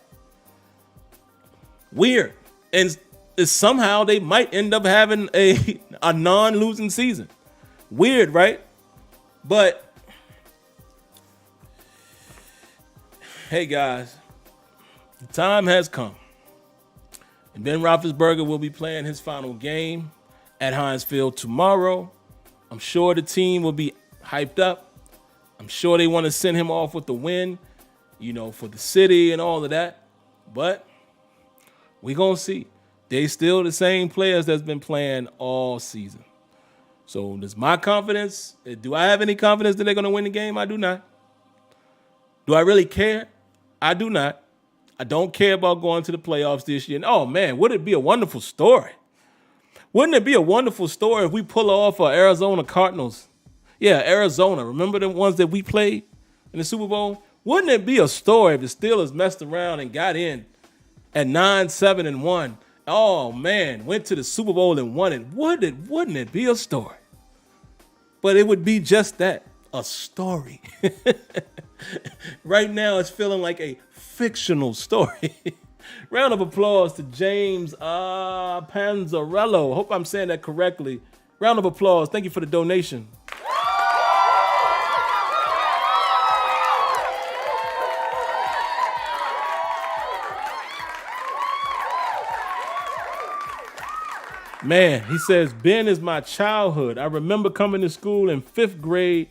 Speaker 2: Weird. And somehow they might end up having a non-losing season. Weird, right? But hey, guys, the time has come. And Ben Roethlisberger will be playing his final game at Heinz Field tomorrow. I'm sure the team will be hyped up. I'm sure they want to send him off with the win, for the city and all of that. But we're going to see. They still the same players that's been playing all season. So does my confidence, do I have any confidence that they're going to win the game? I do not. Do I really care? I do not. I don't care about going to the playoffs this year. And, oh, man, would it be a wonderful story? Wouldn't it be a wonderful story if we pull off Arizona Cardinals? Yeah, Arizona. Remember the ones that we played in the Super Bowl? Wouldn't it be a story if the Steelers messed around and got in at 9-7-1? Oh, man, went to the Super Bowl and won it. Wouldn't it be a story? But it would be just that, a story. Right now, it's feeling like a fictional story. Round of applause to James Panzarello. Hope I'm saying that correctly. Round of applause. Thank you for the donation. Man, he says, Ben is my childhood. I remember coming to school in 5th grade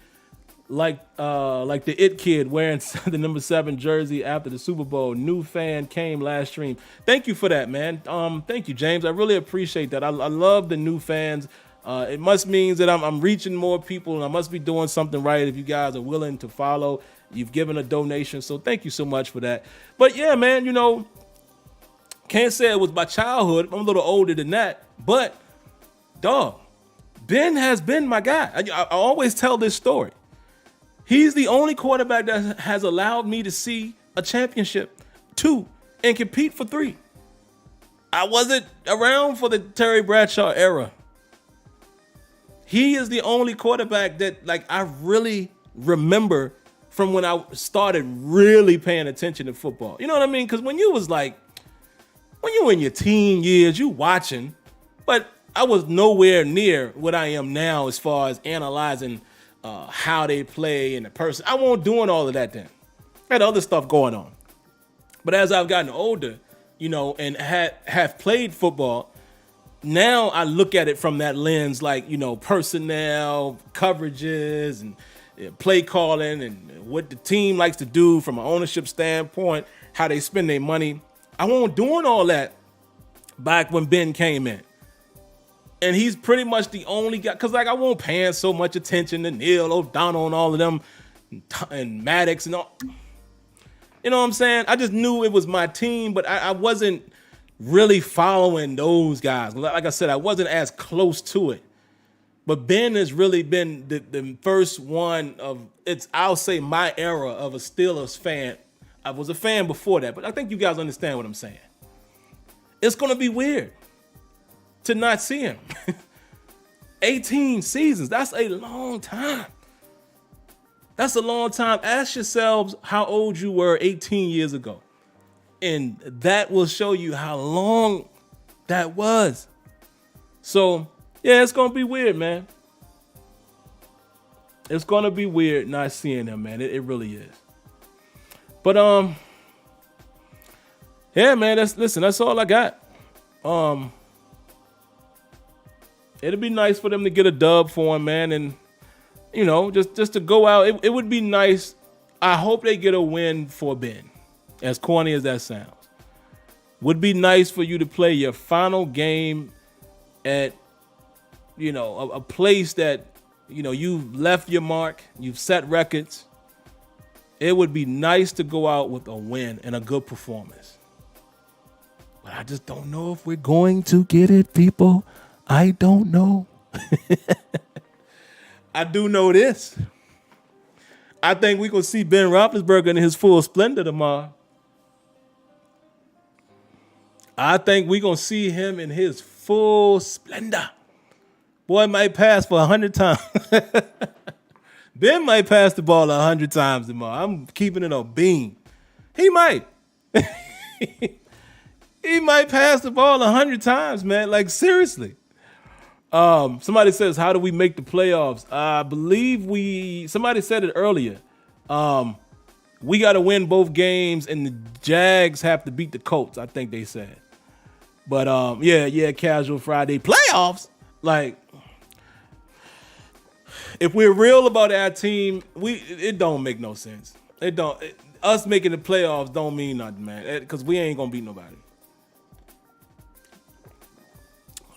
Speaker 2: like the it kid wearing the number 7 jersey after the Super Bowl. New fan came last stream. Thank you for that, man. Thank you, James. I really appreciate that. I love the new fans. It must mean that I'm reaching more people and I must be doing something right if you guys are willing to follow. You've given a donation, so thank you so much for that. But yeah, man, can't say it was my childhood. I'm a little older than that. But, dog, Ben has been my guy. I always tell this story. He's the only quarterback that has allowed me to see a championship, 2, and compete for 3. I wasn't around for the Terry Bradshaw era. He is the only quarterback that like I really remember from when I started really paying attention to football. You know what I mean? Because when you were in your teen years, you watching, but I was nowhere near what I am now as far as analyzing how they play and the person. I wasn't doing all of that then. I had other stuff going on. But as I've gotten older, and have played football, now I look at it from that lens, like, personnel, coverages, and play calling, and what the team likes to do from an ownership standpoint, how they spend their money. I wasn't doing all that back when Ben came in. And he's pretty much the only guy, because like I won't paying so much attention to Neil O'Donnell and all of them, and Maddox and all. You know what I'm saying? I just knew it was my team, but I wasn't really following those guys. Like I said, I wasn't as close to it. But Ben has really been the first one of, I'll say, my era of a Steelers fan. I was a fan before that, but I think you guys understand what I'm saying. It's going to be weird to not see him. 18 seasons, that's a long time. That's a long time. Ask yourselves how old you were 18 years ago. And that will show you how long that was. So, yeah, it's going to be weird, man. It's going to be weird not seeing him, man. It really is. But, yeah, man, that's all I got. It'd be nice for them to get a dub for him, man. And, just to go out, it would be nice. I hope they get a win for Ben. As corny as that sounds. Would be nice for you to play your final game at, a place that, you've left your mark, you've set records. It would be nice to go out with a win and a good performance. But I just don't know if we're going to get it, people. I don't know. I do know this. I think we're going to see Ben Roethlisberger in his full splendor tomorrow. I think we're going to see him in his full splendor. Boy might pass for 100 times. Ben might pass the ball 100 times tomorrow. I'm keeping it on beam. He might. He might pass the ball 100 times, man. Like, seriously. Somebody says, how do we make the playoffs? I believe somebody said it earlier. We got to win both games, and the Jags have to beat the Colts, I think they said. But, yeah, casual Friday playoffs. Like, if we're real about our team, it don't make no sense. Us making the playoffs don't mean nothing, man, because we ain't going to beat nobody.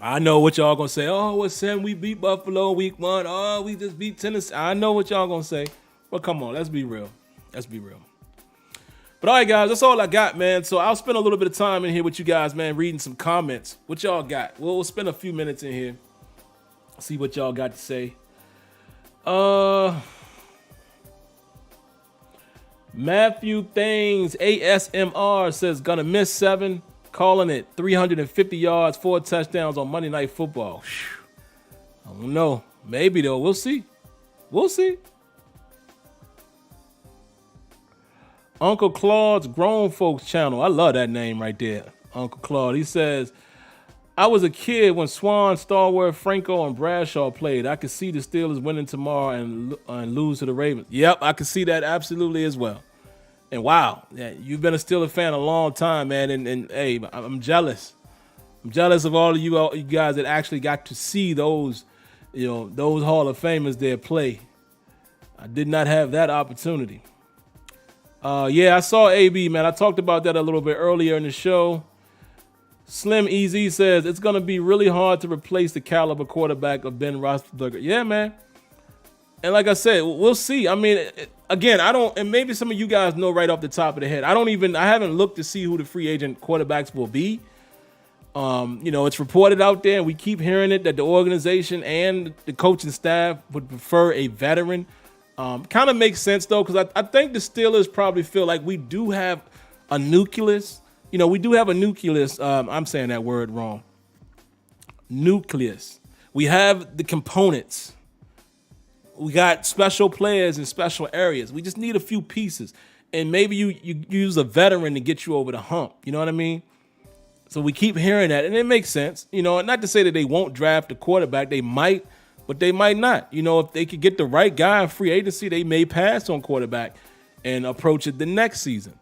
Speaker 2: I know what y'all going to say. Oh, what Sam, we beat Buffalo week 1. Oh, we just beat Tennessee. I know what y'all going to say. But come on, let's be real. Let's be real. But all right, guys, that's all I got, man. So I'll spend a little bit of time in here with you guys, man, reading some comments. What y'all got? We'll spend a few minutes in here. See what y'all got to say. Matthew Things, ASMR says, gonna miss 7. Calling it 350 yards, 4 touchdowns on Monday Night Football. I don't know. Maybe, though. We'll see. We'll see. Uncle Claude's Grown Folks Channel. I love that name right there. Uncle Claude. He says, I was a kid when Swan, Starward, Franco, and Bradshaw played. I could see the Steelers winning tomorrow and lose to the Ravens. Yep, I could see that absolutely as well. And wow, yeah, you've been a Steelers fan a long time, man. And hey, I'm jealous. I'm jealous of all of you guys that actually got to see those Hall of Famers there play. I did not have that opportunity. Yeah, I saw AB, man. I talked about that a little bit earlier in the show. Slim Easy says it's going to be really hard to replace the caliber quarterback of Ben Roethlisberger. Yeah, man. And like I said, we'll see. I mean, again, and maybe some of you guys know right off the top of the head. I haven't looked to see who the free agent quarterbacks will be. It's reported out there, and we keep hearing it, that the organization and the coaching staff would prefer a veteran. Kind of makes sense, though, because I think the Steelers probably feel like we do have a nucleus. We do have a nucleus. I'm saying that word wrong. Nucleus We have the components. We got special players in special areas. We just need a few pieces. And maybe you use a veteran to get you over the hump. You know what I mean? So we keep hearing that, and it makes sense. You know, not to say that they won't draft a quarterback. They might, but they might not. You know, if they could get the right guy in free agency, they may pass on quarterback and approach it the next season.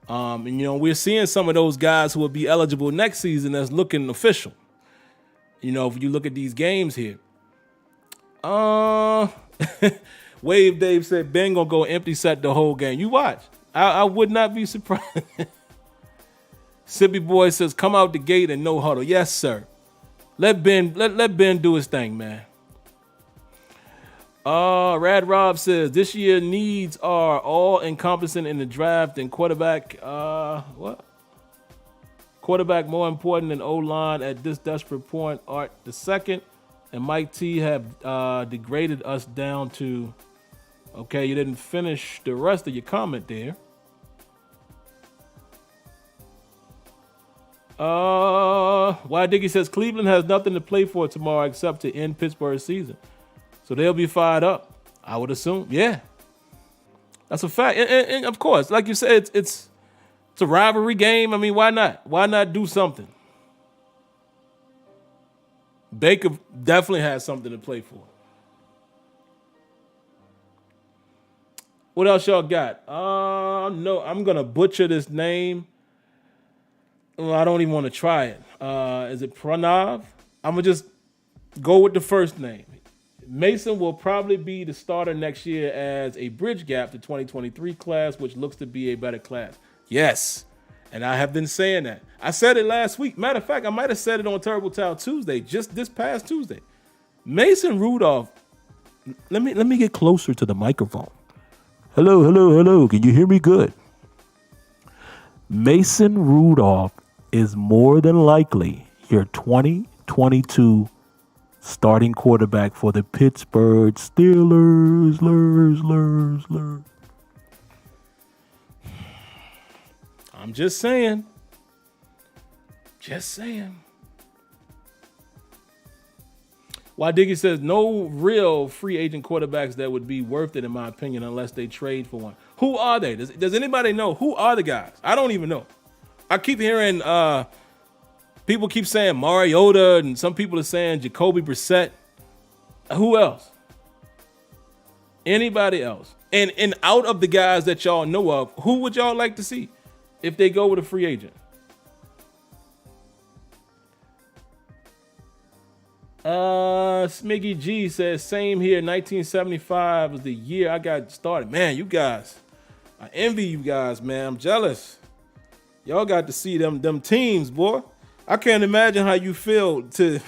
Speaker 2: And, you know, we're seeing some of those guys who will be eligible next season that's looking official. You know, if you look at these games here. Wave Dave said Ben gonna go empty set the whole game. You watch. I would not be surprised. Sippy Boy says, come out the gate and no huddle. Yes, sir. Let Ben do his thing, man. Rad Rob says, this year needs are all encompassing in the draft and quarterback. What? Quarterback more important than O-line at this desperate point. Art the second and Mike T have degraded us down to. Okay, you didn't finish the rest of your comment there. Why Diggy says Cleveland has nothing to play for tomorrow except to end Pittsburgh's season. So they'll be fired up, I would assume. Yeah. That's a fact. And of course, like you said, it's a rivalry game. I mean, why not? Why not do something? Baker definitely has something to play for. What else y'all got? No, I'm going to butcher this name. Well, I don't even want to try it. Is it Pranav? I'm going to just go with the first name. Mason will probably be the starter next year as a bridge gap to 2023 class, which looks to be a better class. Yes, and I have been saying that. I said it last week. Matter of fact, I might have said it on Terrible Towel Tuesday, just this past Tuesday. Mason Rudolph, let me get closer to the microphone. Hello. Can you hear me good? Mason Rudolph is more than likely your 2022 starting quarterback for the Pittsburgh Steelers. I'm just saying. Why Diggy says no real free agent quarterbacks that would be worth it, in my opinion, unless they trade for one. Who are they? Does anybody know? Who are the guys? I don't even know. I keep hearing people keep saying Mariota, and some people are saying Jacoby Brissett. Who else? Anybody else? And out of the guys that y'all know of, who would y'all like to see if they go with a free agent? Smiggy G says, same here. 1975 was the year I got started. Man, you guys, I envy you guys, man. I'm jealous. Y'all got to see them teams, boy. I can't imagine how you feel to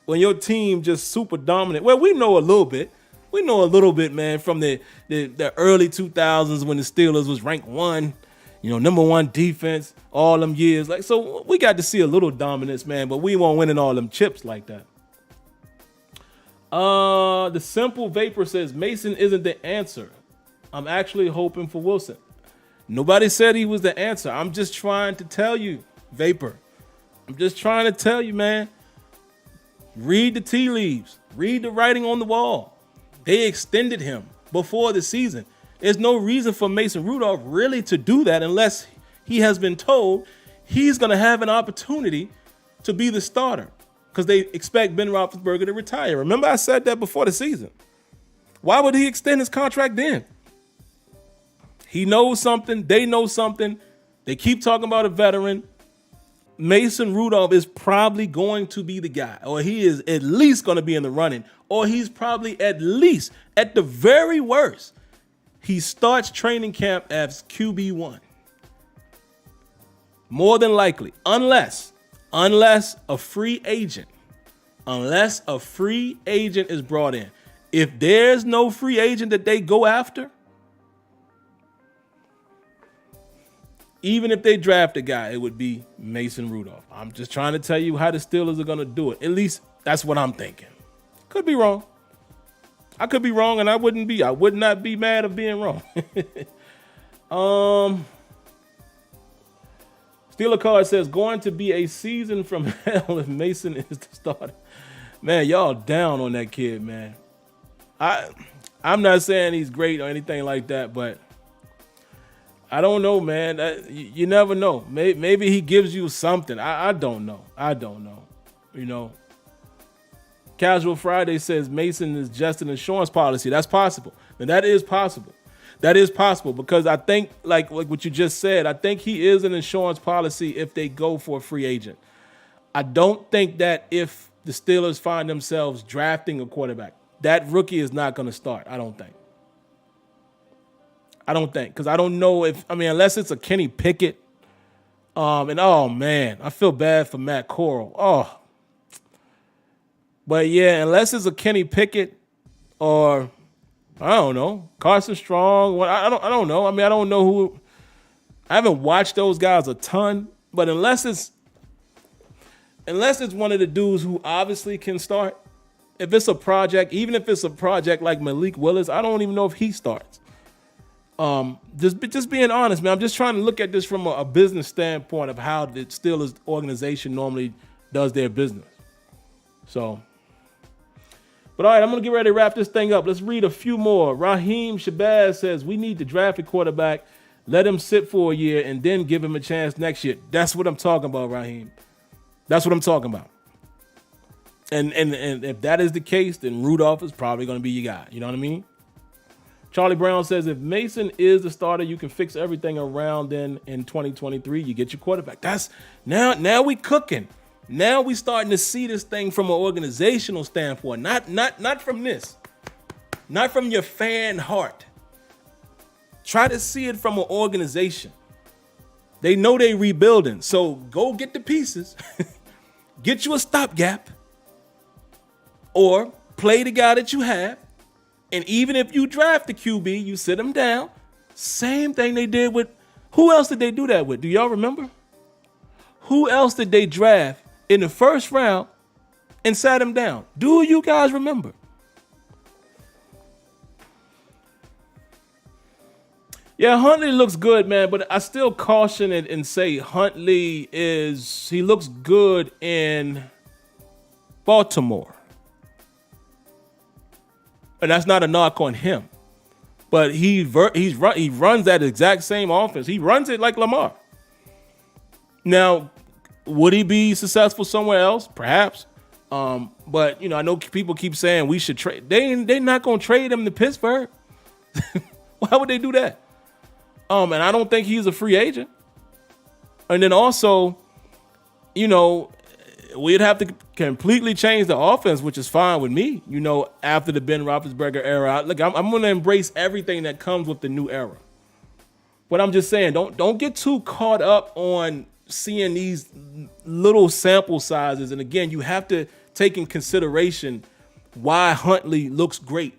Speaker 2: when your team just super dominant. Well, we know a little bit. We know a little bit, man, from the early 2000s when the Steelers was ranked one, number one defense all them years. Like, so we got to see a little dominance, man, but we won't winning all them chips like that. The Simple Vapor says Mason isn't the answer. I'm actually hoping for Wilson. Nobody said he was the answer. I'm just trying to tell you, Vapor. I'm just trying to tell you, man. Read the tea leaves. Read the writing on the wall. They extended him before the season. There's no reason for Mason Rudolph really to do that unless he has been told he's going to have an opportunity to be the starter because they expect Ben Roethlisberger to retire. Remember I said that before the season. Why would he extend his contract then? He knows something. They know something. They keep talking about a veteran. Mason Rudolph is probably going to be the guy, or he is at least going to be in the running, or he's probably at least, at the very worst, he starts training camp as QB1. More than likely, unless a free agent is brought in. If there's no free agent that they go after, even if they draft a guy, it would be Mason Rudolph. I'm just trying to tell you how the Steelers are going to do it. At least that's what I'm thinking. Could be wrong. I could be wrong, and I would not be mad of being wrong. Steeler Card says, going to be a season from hell if Mason is the starter. Man, y'all down on that kid, man. I'm not saying he's great or anything like that, but I don't know, man. You never know. Maybe he gives you something. I don't know. You know, Casual Friday says Mason is just an insurance policy. That's possible. And that is possible. That is possible because I think, like what you just said, I think he is an insurance policy if they go for a free agent. I don't think that if the Steelers find themselves drafting a quarterback, that rookie is not going to start. I don't think. Because I don't know unless it's a Kenny Pickett. And oh man, I feel bad for Matt Corral. Oh, but yeah, unless it's a Kenny Pickett or I don't know Carson Strong. I don't know. I don't know who. I haven't watched those guys a ton, but unless it's one of the dudes who obviously can start. If it's a project, even if it's a project like Malik Willis, I don't even know if he starts. Just being honest, man. I'm just trying to look at this from a business standpoint of how the Steelers organization normally does their business. So, but all right, I'm going to get ready to wrap this thing up. Let's read a few more. Raheem Shabazz says, we need to draft a quarterback, let him sit for a year, and then give him a chance next year. That's what I'm talking about, Raheem. That's what I'm talking about. And if that is the case, then Rudolph is probably going to be your guy. You know what I mean? Charlie Brown says, if Mason is the starter, you can fix everything around then in 2023. You get your quarterback. That's now we cooking. Now we starting to see this thing from an organizational standpoint. Not from this. Not from your fan heart. Try to see it from an organization. They know they rebuilding. So go get the pieces. Get you a stopgap. Or play the guy that you have. And even if you draft the QB, you sit him down. Same thing they did with, who else did they do that with? Do y'all remember? Who else did they draft in the first round and sat him down? Do you guys remember? Yeah, Huntley looks good, man, but I still caution it and say Huntley he looks good in Baltimore. And that's not a knock on him, but he runs that exact same offense. He runs it like Lamar. Now, would he be successful somewhere else? Perhaps. But I know people keep saying we should trade. They're not going to trade him to Pittsburgh. Why would they do that? And I don't think he's a free agent. And then also, we'd have to completely change the offense, which is fine with me, after the Ben Roethlisberger era. Look, I'm going to embrace everything that comes with the new era. But I'm just saying, don't get too caught up on seeing these little sample sizes. And again, you have to take in consideration why Huntley looks great,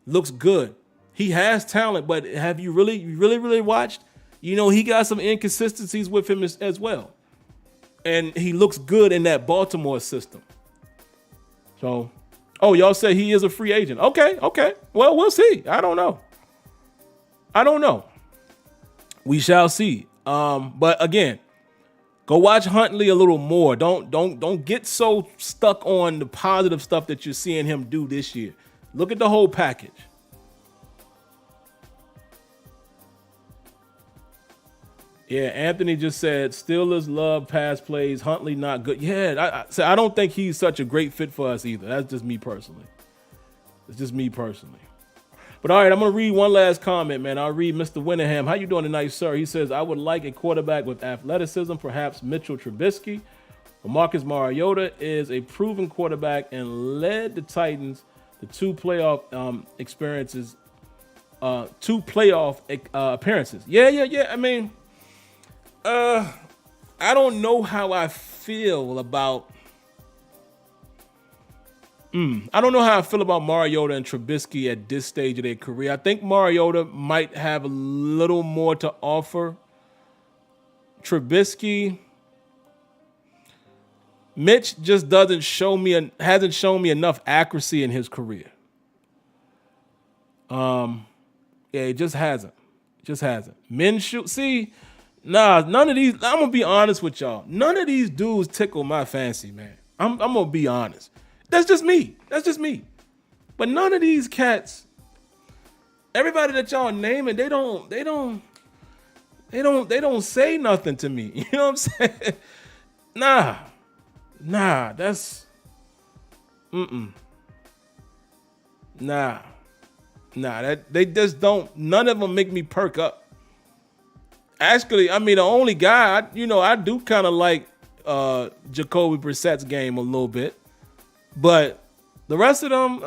Speaker 2: looks good. He has talent, but have you really watched? He got some inconsistencies with him as well. And he looks good in that Baltimore system. So, y'all say he is a free agent. Okay. Well, we'll see. I don't know. We shall see. But again, go watch Huntley a little more. Don't get so stuck on the positive stuff that you're seeing him do this year. Look at the whole package. Yeah, Anthony just said Steelers love pass plays. Huntley not good. Yeah, I don't think he's such a great fit for us either. That's just me personally. But all right, I'm going to read one last comment, man. I'll read Mr. Winningham. How you doing tonight, sir? He says, I would like a quarterback with athleticism, perhaps Mitchell Trubisky. But Marcus Mariota is a proven quarterback and led the Titans to two playoff appearances. Yeah. I don't know how I feel about. I don't know how I feel about Mariota and Trubisky at this stage of their career. I think Mariota might have a little more to offer. Trubisky, Mitch just hasn't shown me enough accuracy in his career. It just hasn't. Minshew, none of these. I'm gonna be honest with y'all. None of these dudes tickle my fancy, man. I'm gonna be honest. That's just me. But none of these cats, everybody that y'all naming, they don't say nothing to me. You know what I'm saying? Nah, that's Nah, that they just don't. None of them make me perk up. Actually, I mean, the only guy, I do kind of like Jacoby Brissett's game a little bit, but the rest of them,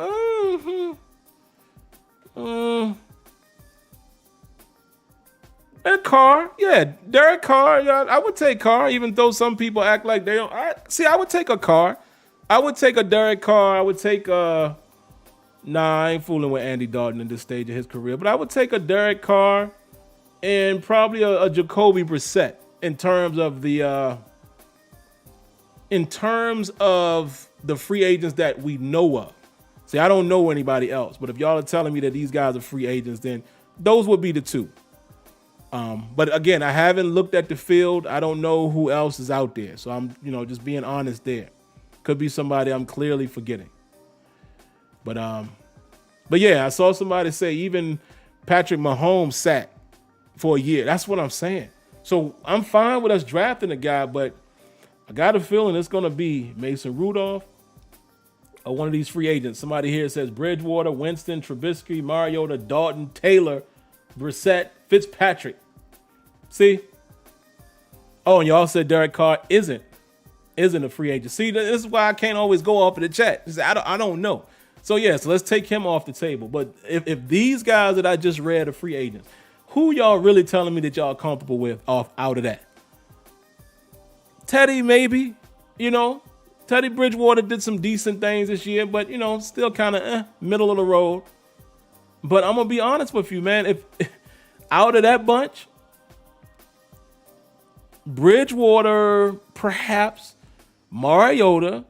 Speaker 2: and Carr, Derek Carr, I would take Carr, even though some people act like they don't. I would take a Carr. I would take a Derek Carr. I would take I ain't fooling with Andy Dalton at this stage of his career, but I would take a Derek Carr and probably a Jacoby Brissett in terms of the free agents that we know of. See, I don't know anybody else, but if y'all are telling me that these guys are free agents, then those would be the two. But again, I haven't looked at the field. I don't know who else is out there. So I'm, just being honest there. Could be somebody I'm clearly forgetting. But yeah, I saw somebody say even Patrick Mahomes sat for a year. That's what I'm saying. So I'm fine with us drafting a guy, but I got a feeling it's going to be Mason Rudolph or one of these free agents. Somebody here says Bridgewater, Winston, Trubisky, Mariota, Dalton, Taylor, Brissett, Fitzpatrick. See? Oh, and y'all said Derek Carr isn't a free agent. See, this is why I can't always go off of the chat. I don't know. So let's take him off the table. But if these guys that I just read are free agents, who y'all really telling me that y'all are comfortable with out of that? Teddy, maybe. Teddy Bridgewater did some decent things this year, but still kind of middle of the road. But I'm gonna be honest with you, man. If out of that bunch, Bridgewater, perhaps, Mariota,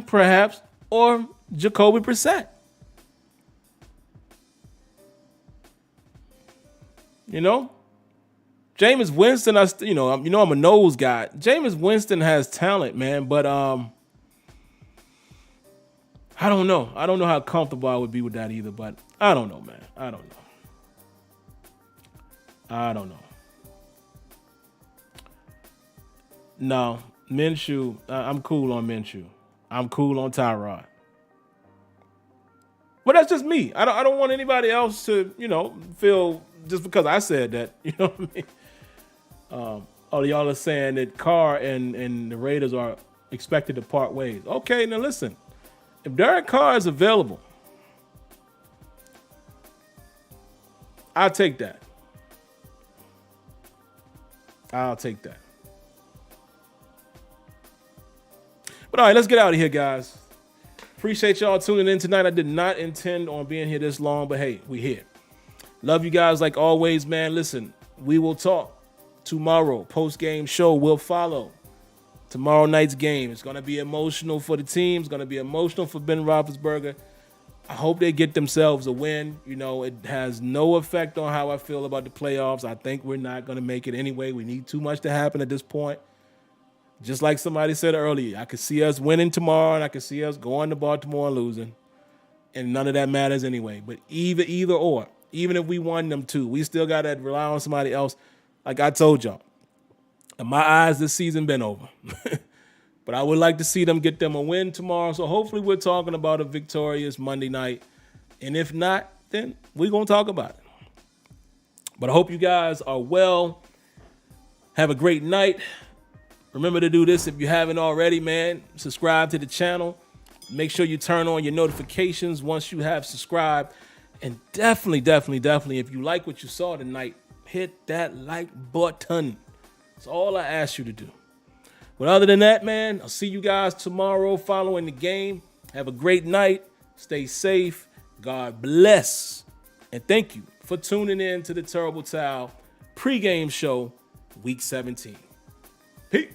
Speaker 2: perhaps, or Jacoby Brissett. Jameis Winston, I'm a nose guy. Jameis Winston has talent, man, but I don't know. I don't know how comfortable I would be with that either, but I don't know, man. I don't know. No, Minshew, I'm cool on Minshew. I'm cool on Tyrod. But that's just me. I don't want anybody else to, feel just because I said that. You know what I mean? Y'all are saying that Carr and the Raiders are expected to part ways. Okay, now listen. If Derek Carr is available, I'll take that. But all right, let's get out of here, guys. Appreciate y'all tuning in tonight. I did not intend on being here this long, but hey, we here. Love you guys like always, man. Listen, we will talk tomorrow. Post-game show will follow. Tomorrow night's game. It's going to be emotional for the team. It's going to be emotional for Ben Roethlisberger. I hope they get themselves a win. It has no effect on how I feel about the playoffs. I think we're not going to make it anyway. We need too much to happen at this point. Just like somebody said earlier, I could see us winning tomorrow and I could see us going to Baltimore and losing. And none of that matters anyway. But either or, even if we won them two, we still got to rely on somebody else. Like I told y'all, in my eyes, this season been over. But I would like to see them get them a win tomorrow. So hopefully we're talking about a victorious Monday night. And if not, then we're going to talk about it. But I hope you guys are well. Have a great night. Remember to do this if you haven't already, man. Subscribe to the channel. Make sure you turn on your notifications once you have subscribed. And definitely, if you like what you saw tonight, hit that like button. That's all I ask you to do. But other than that, man, I'll see you guys tomorrow following the game. Have a great night. Stay safe. God bless. And thank you for tuning in to the Terrible Towel pregame show, week 17. Peace.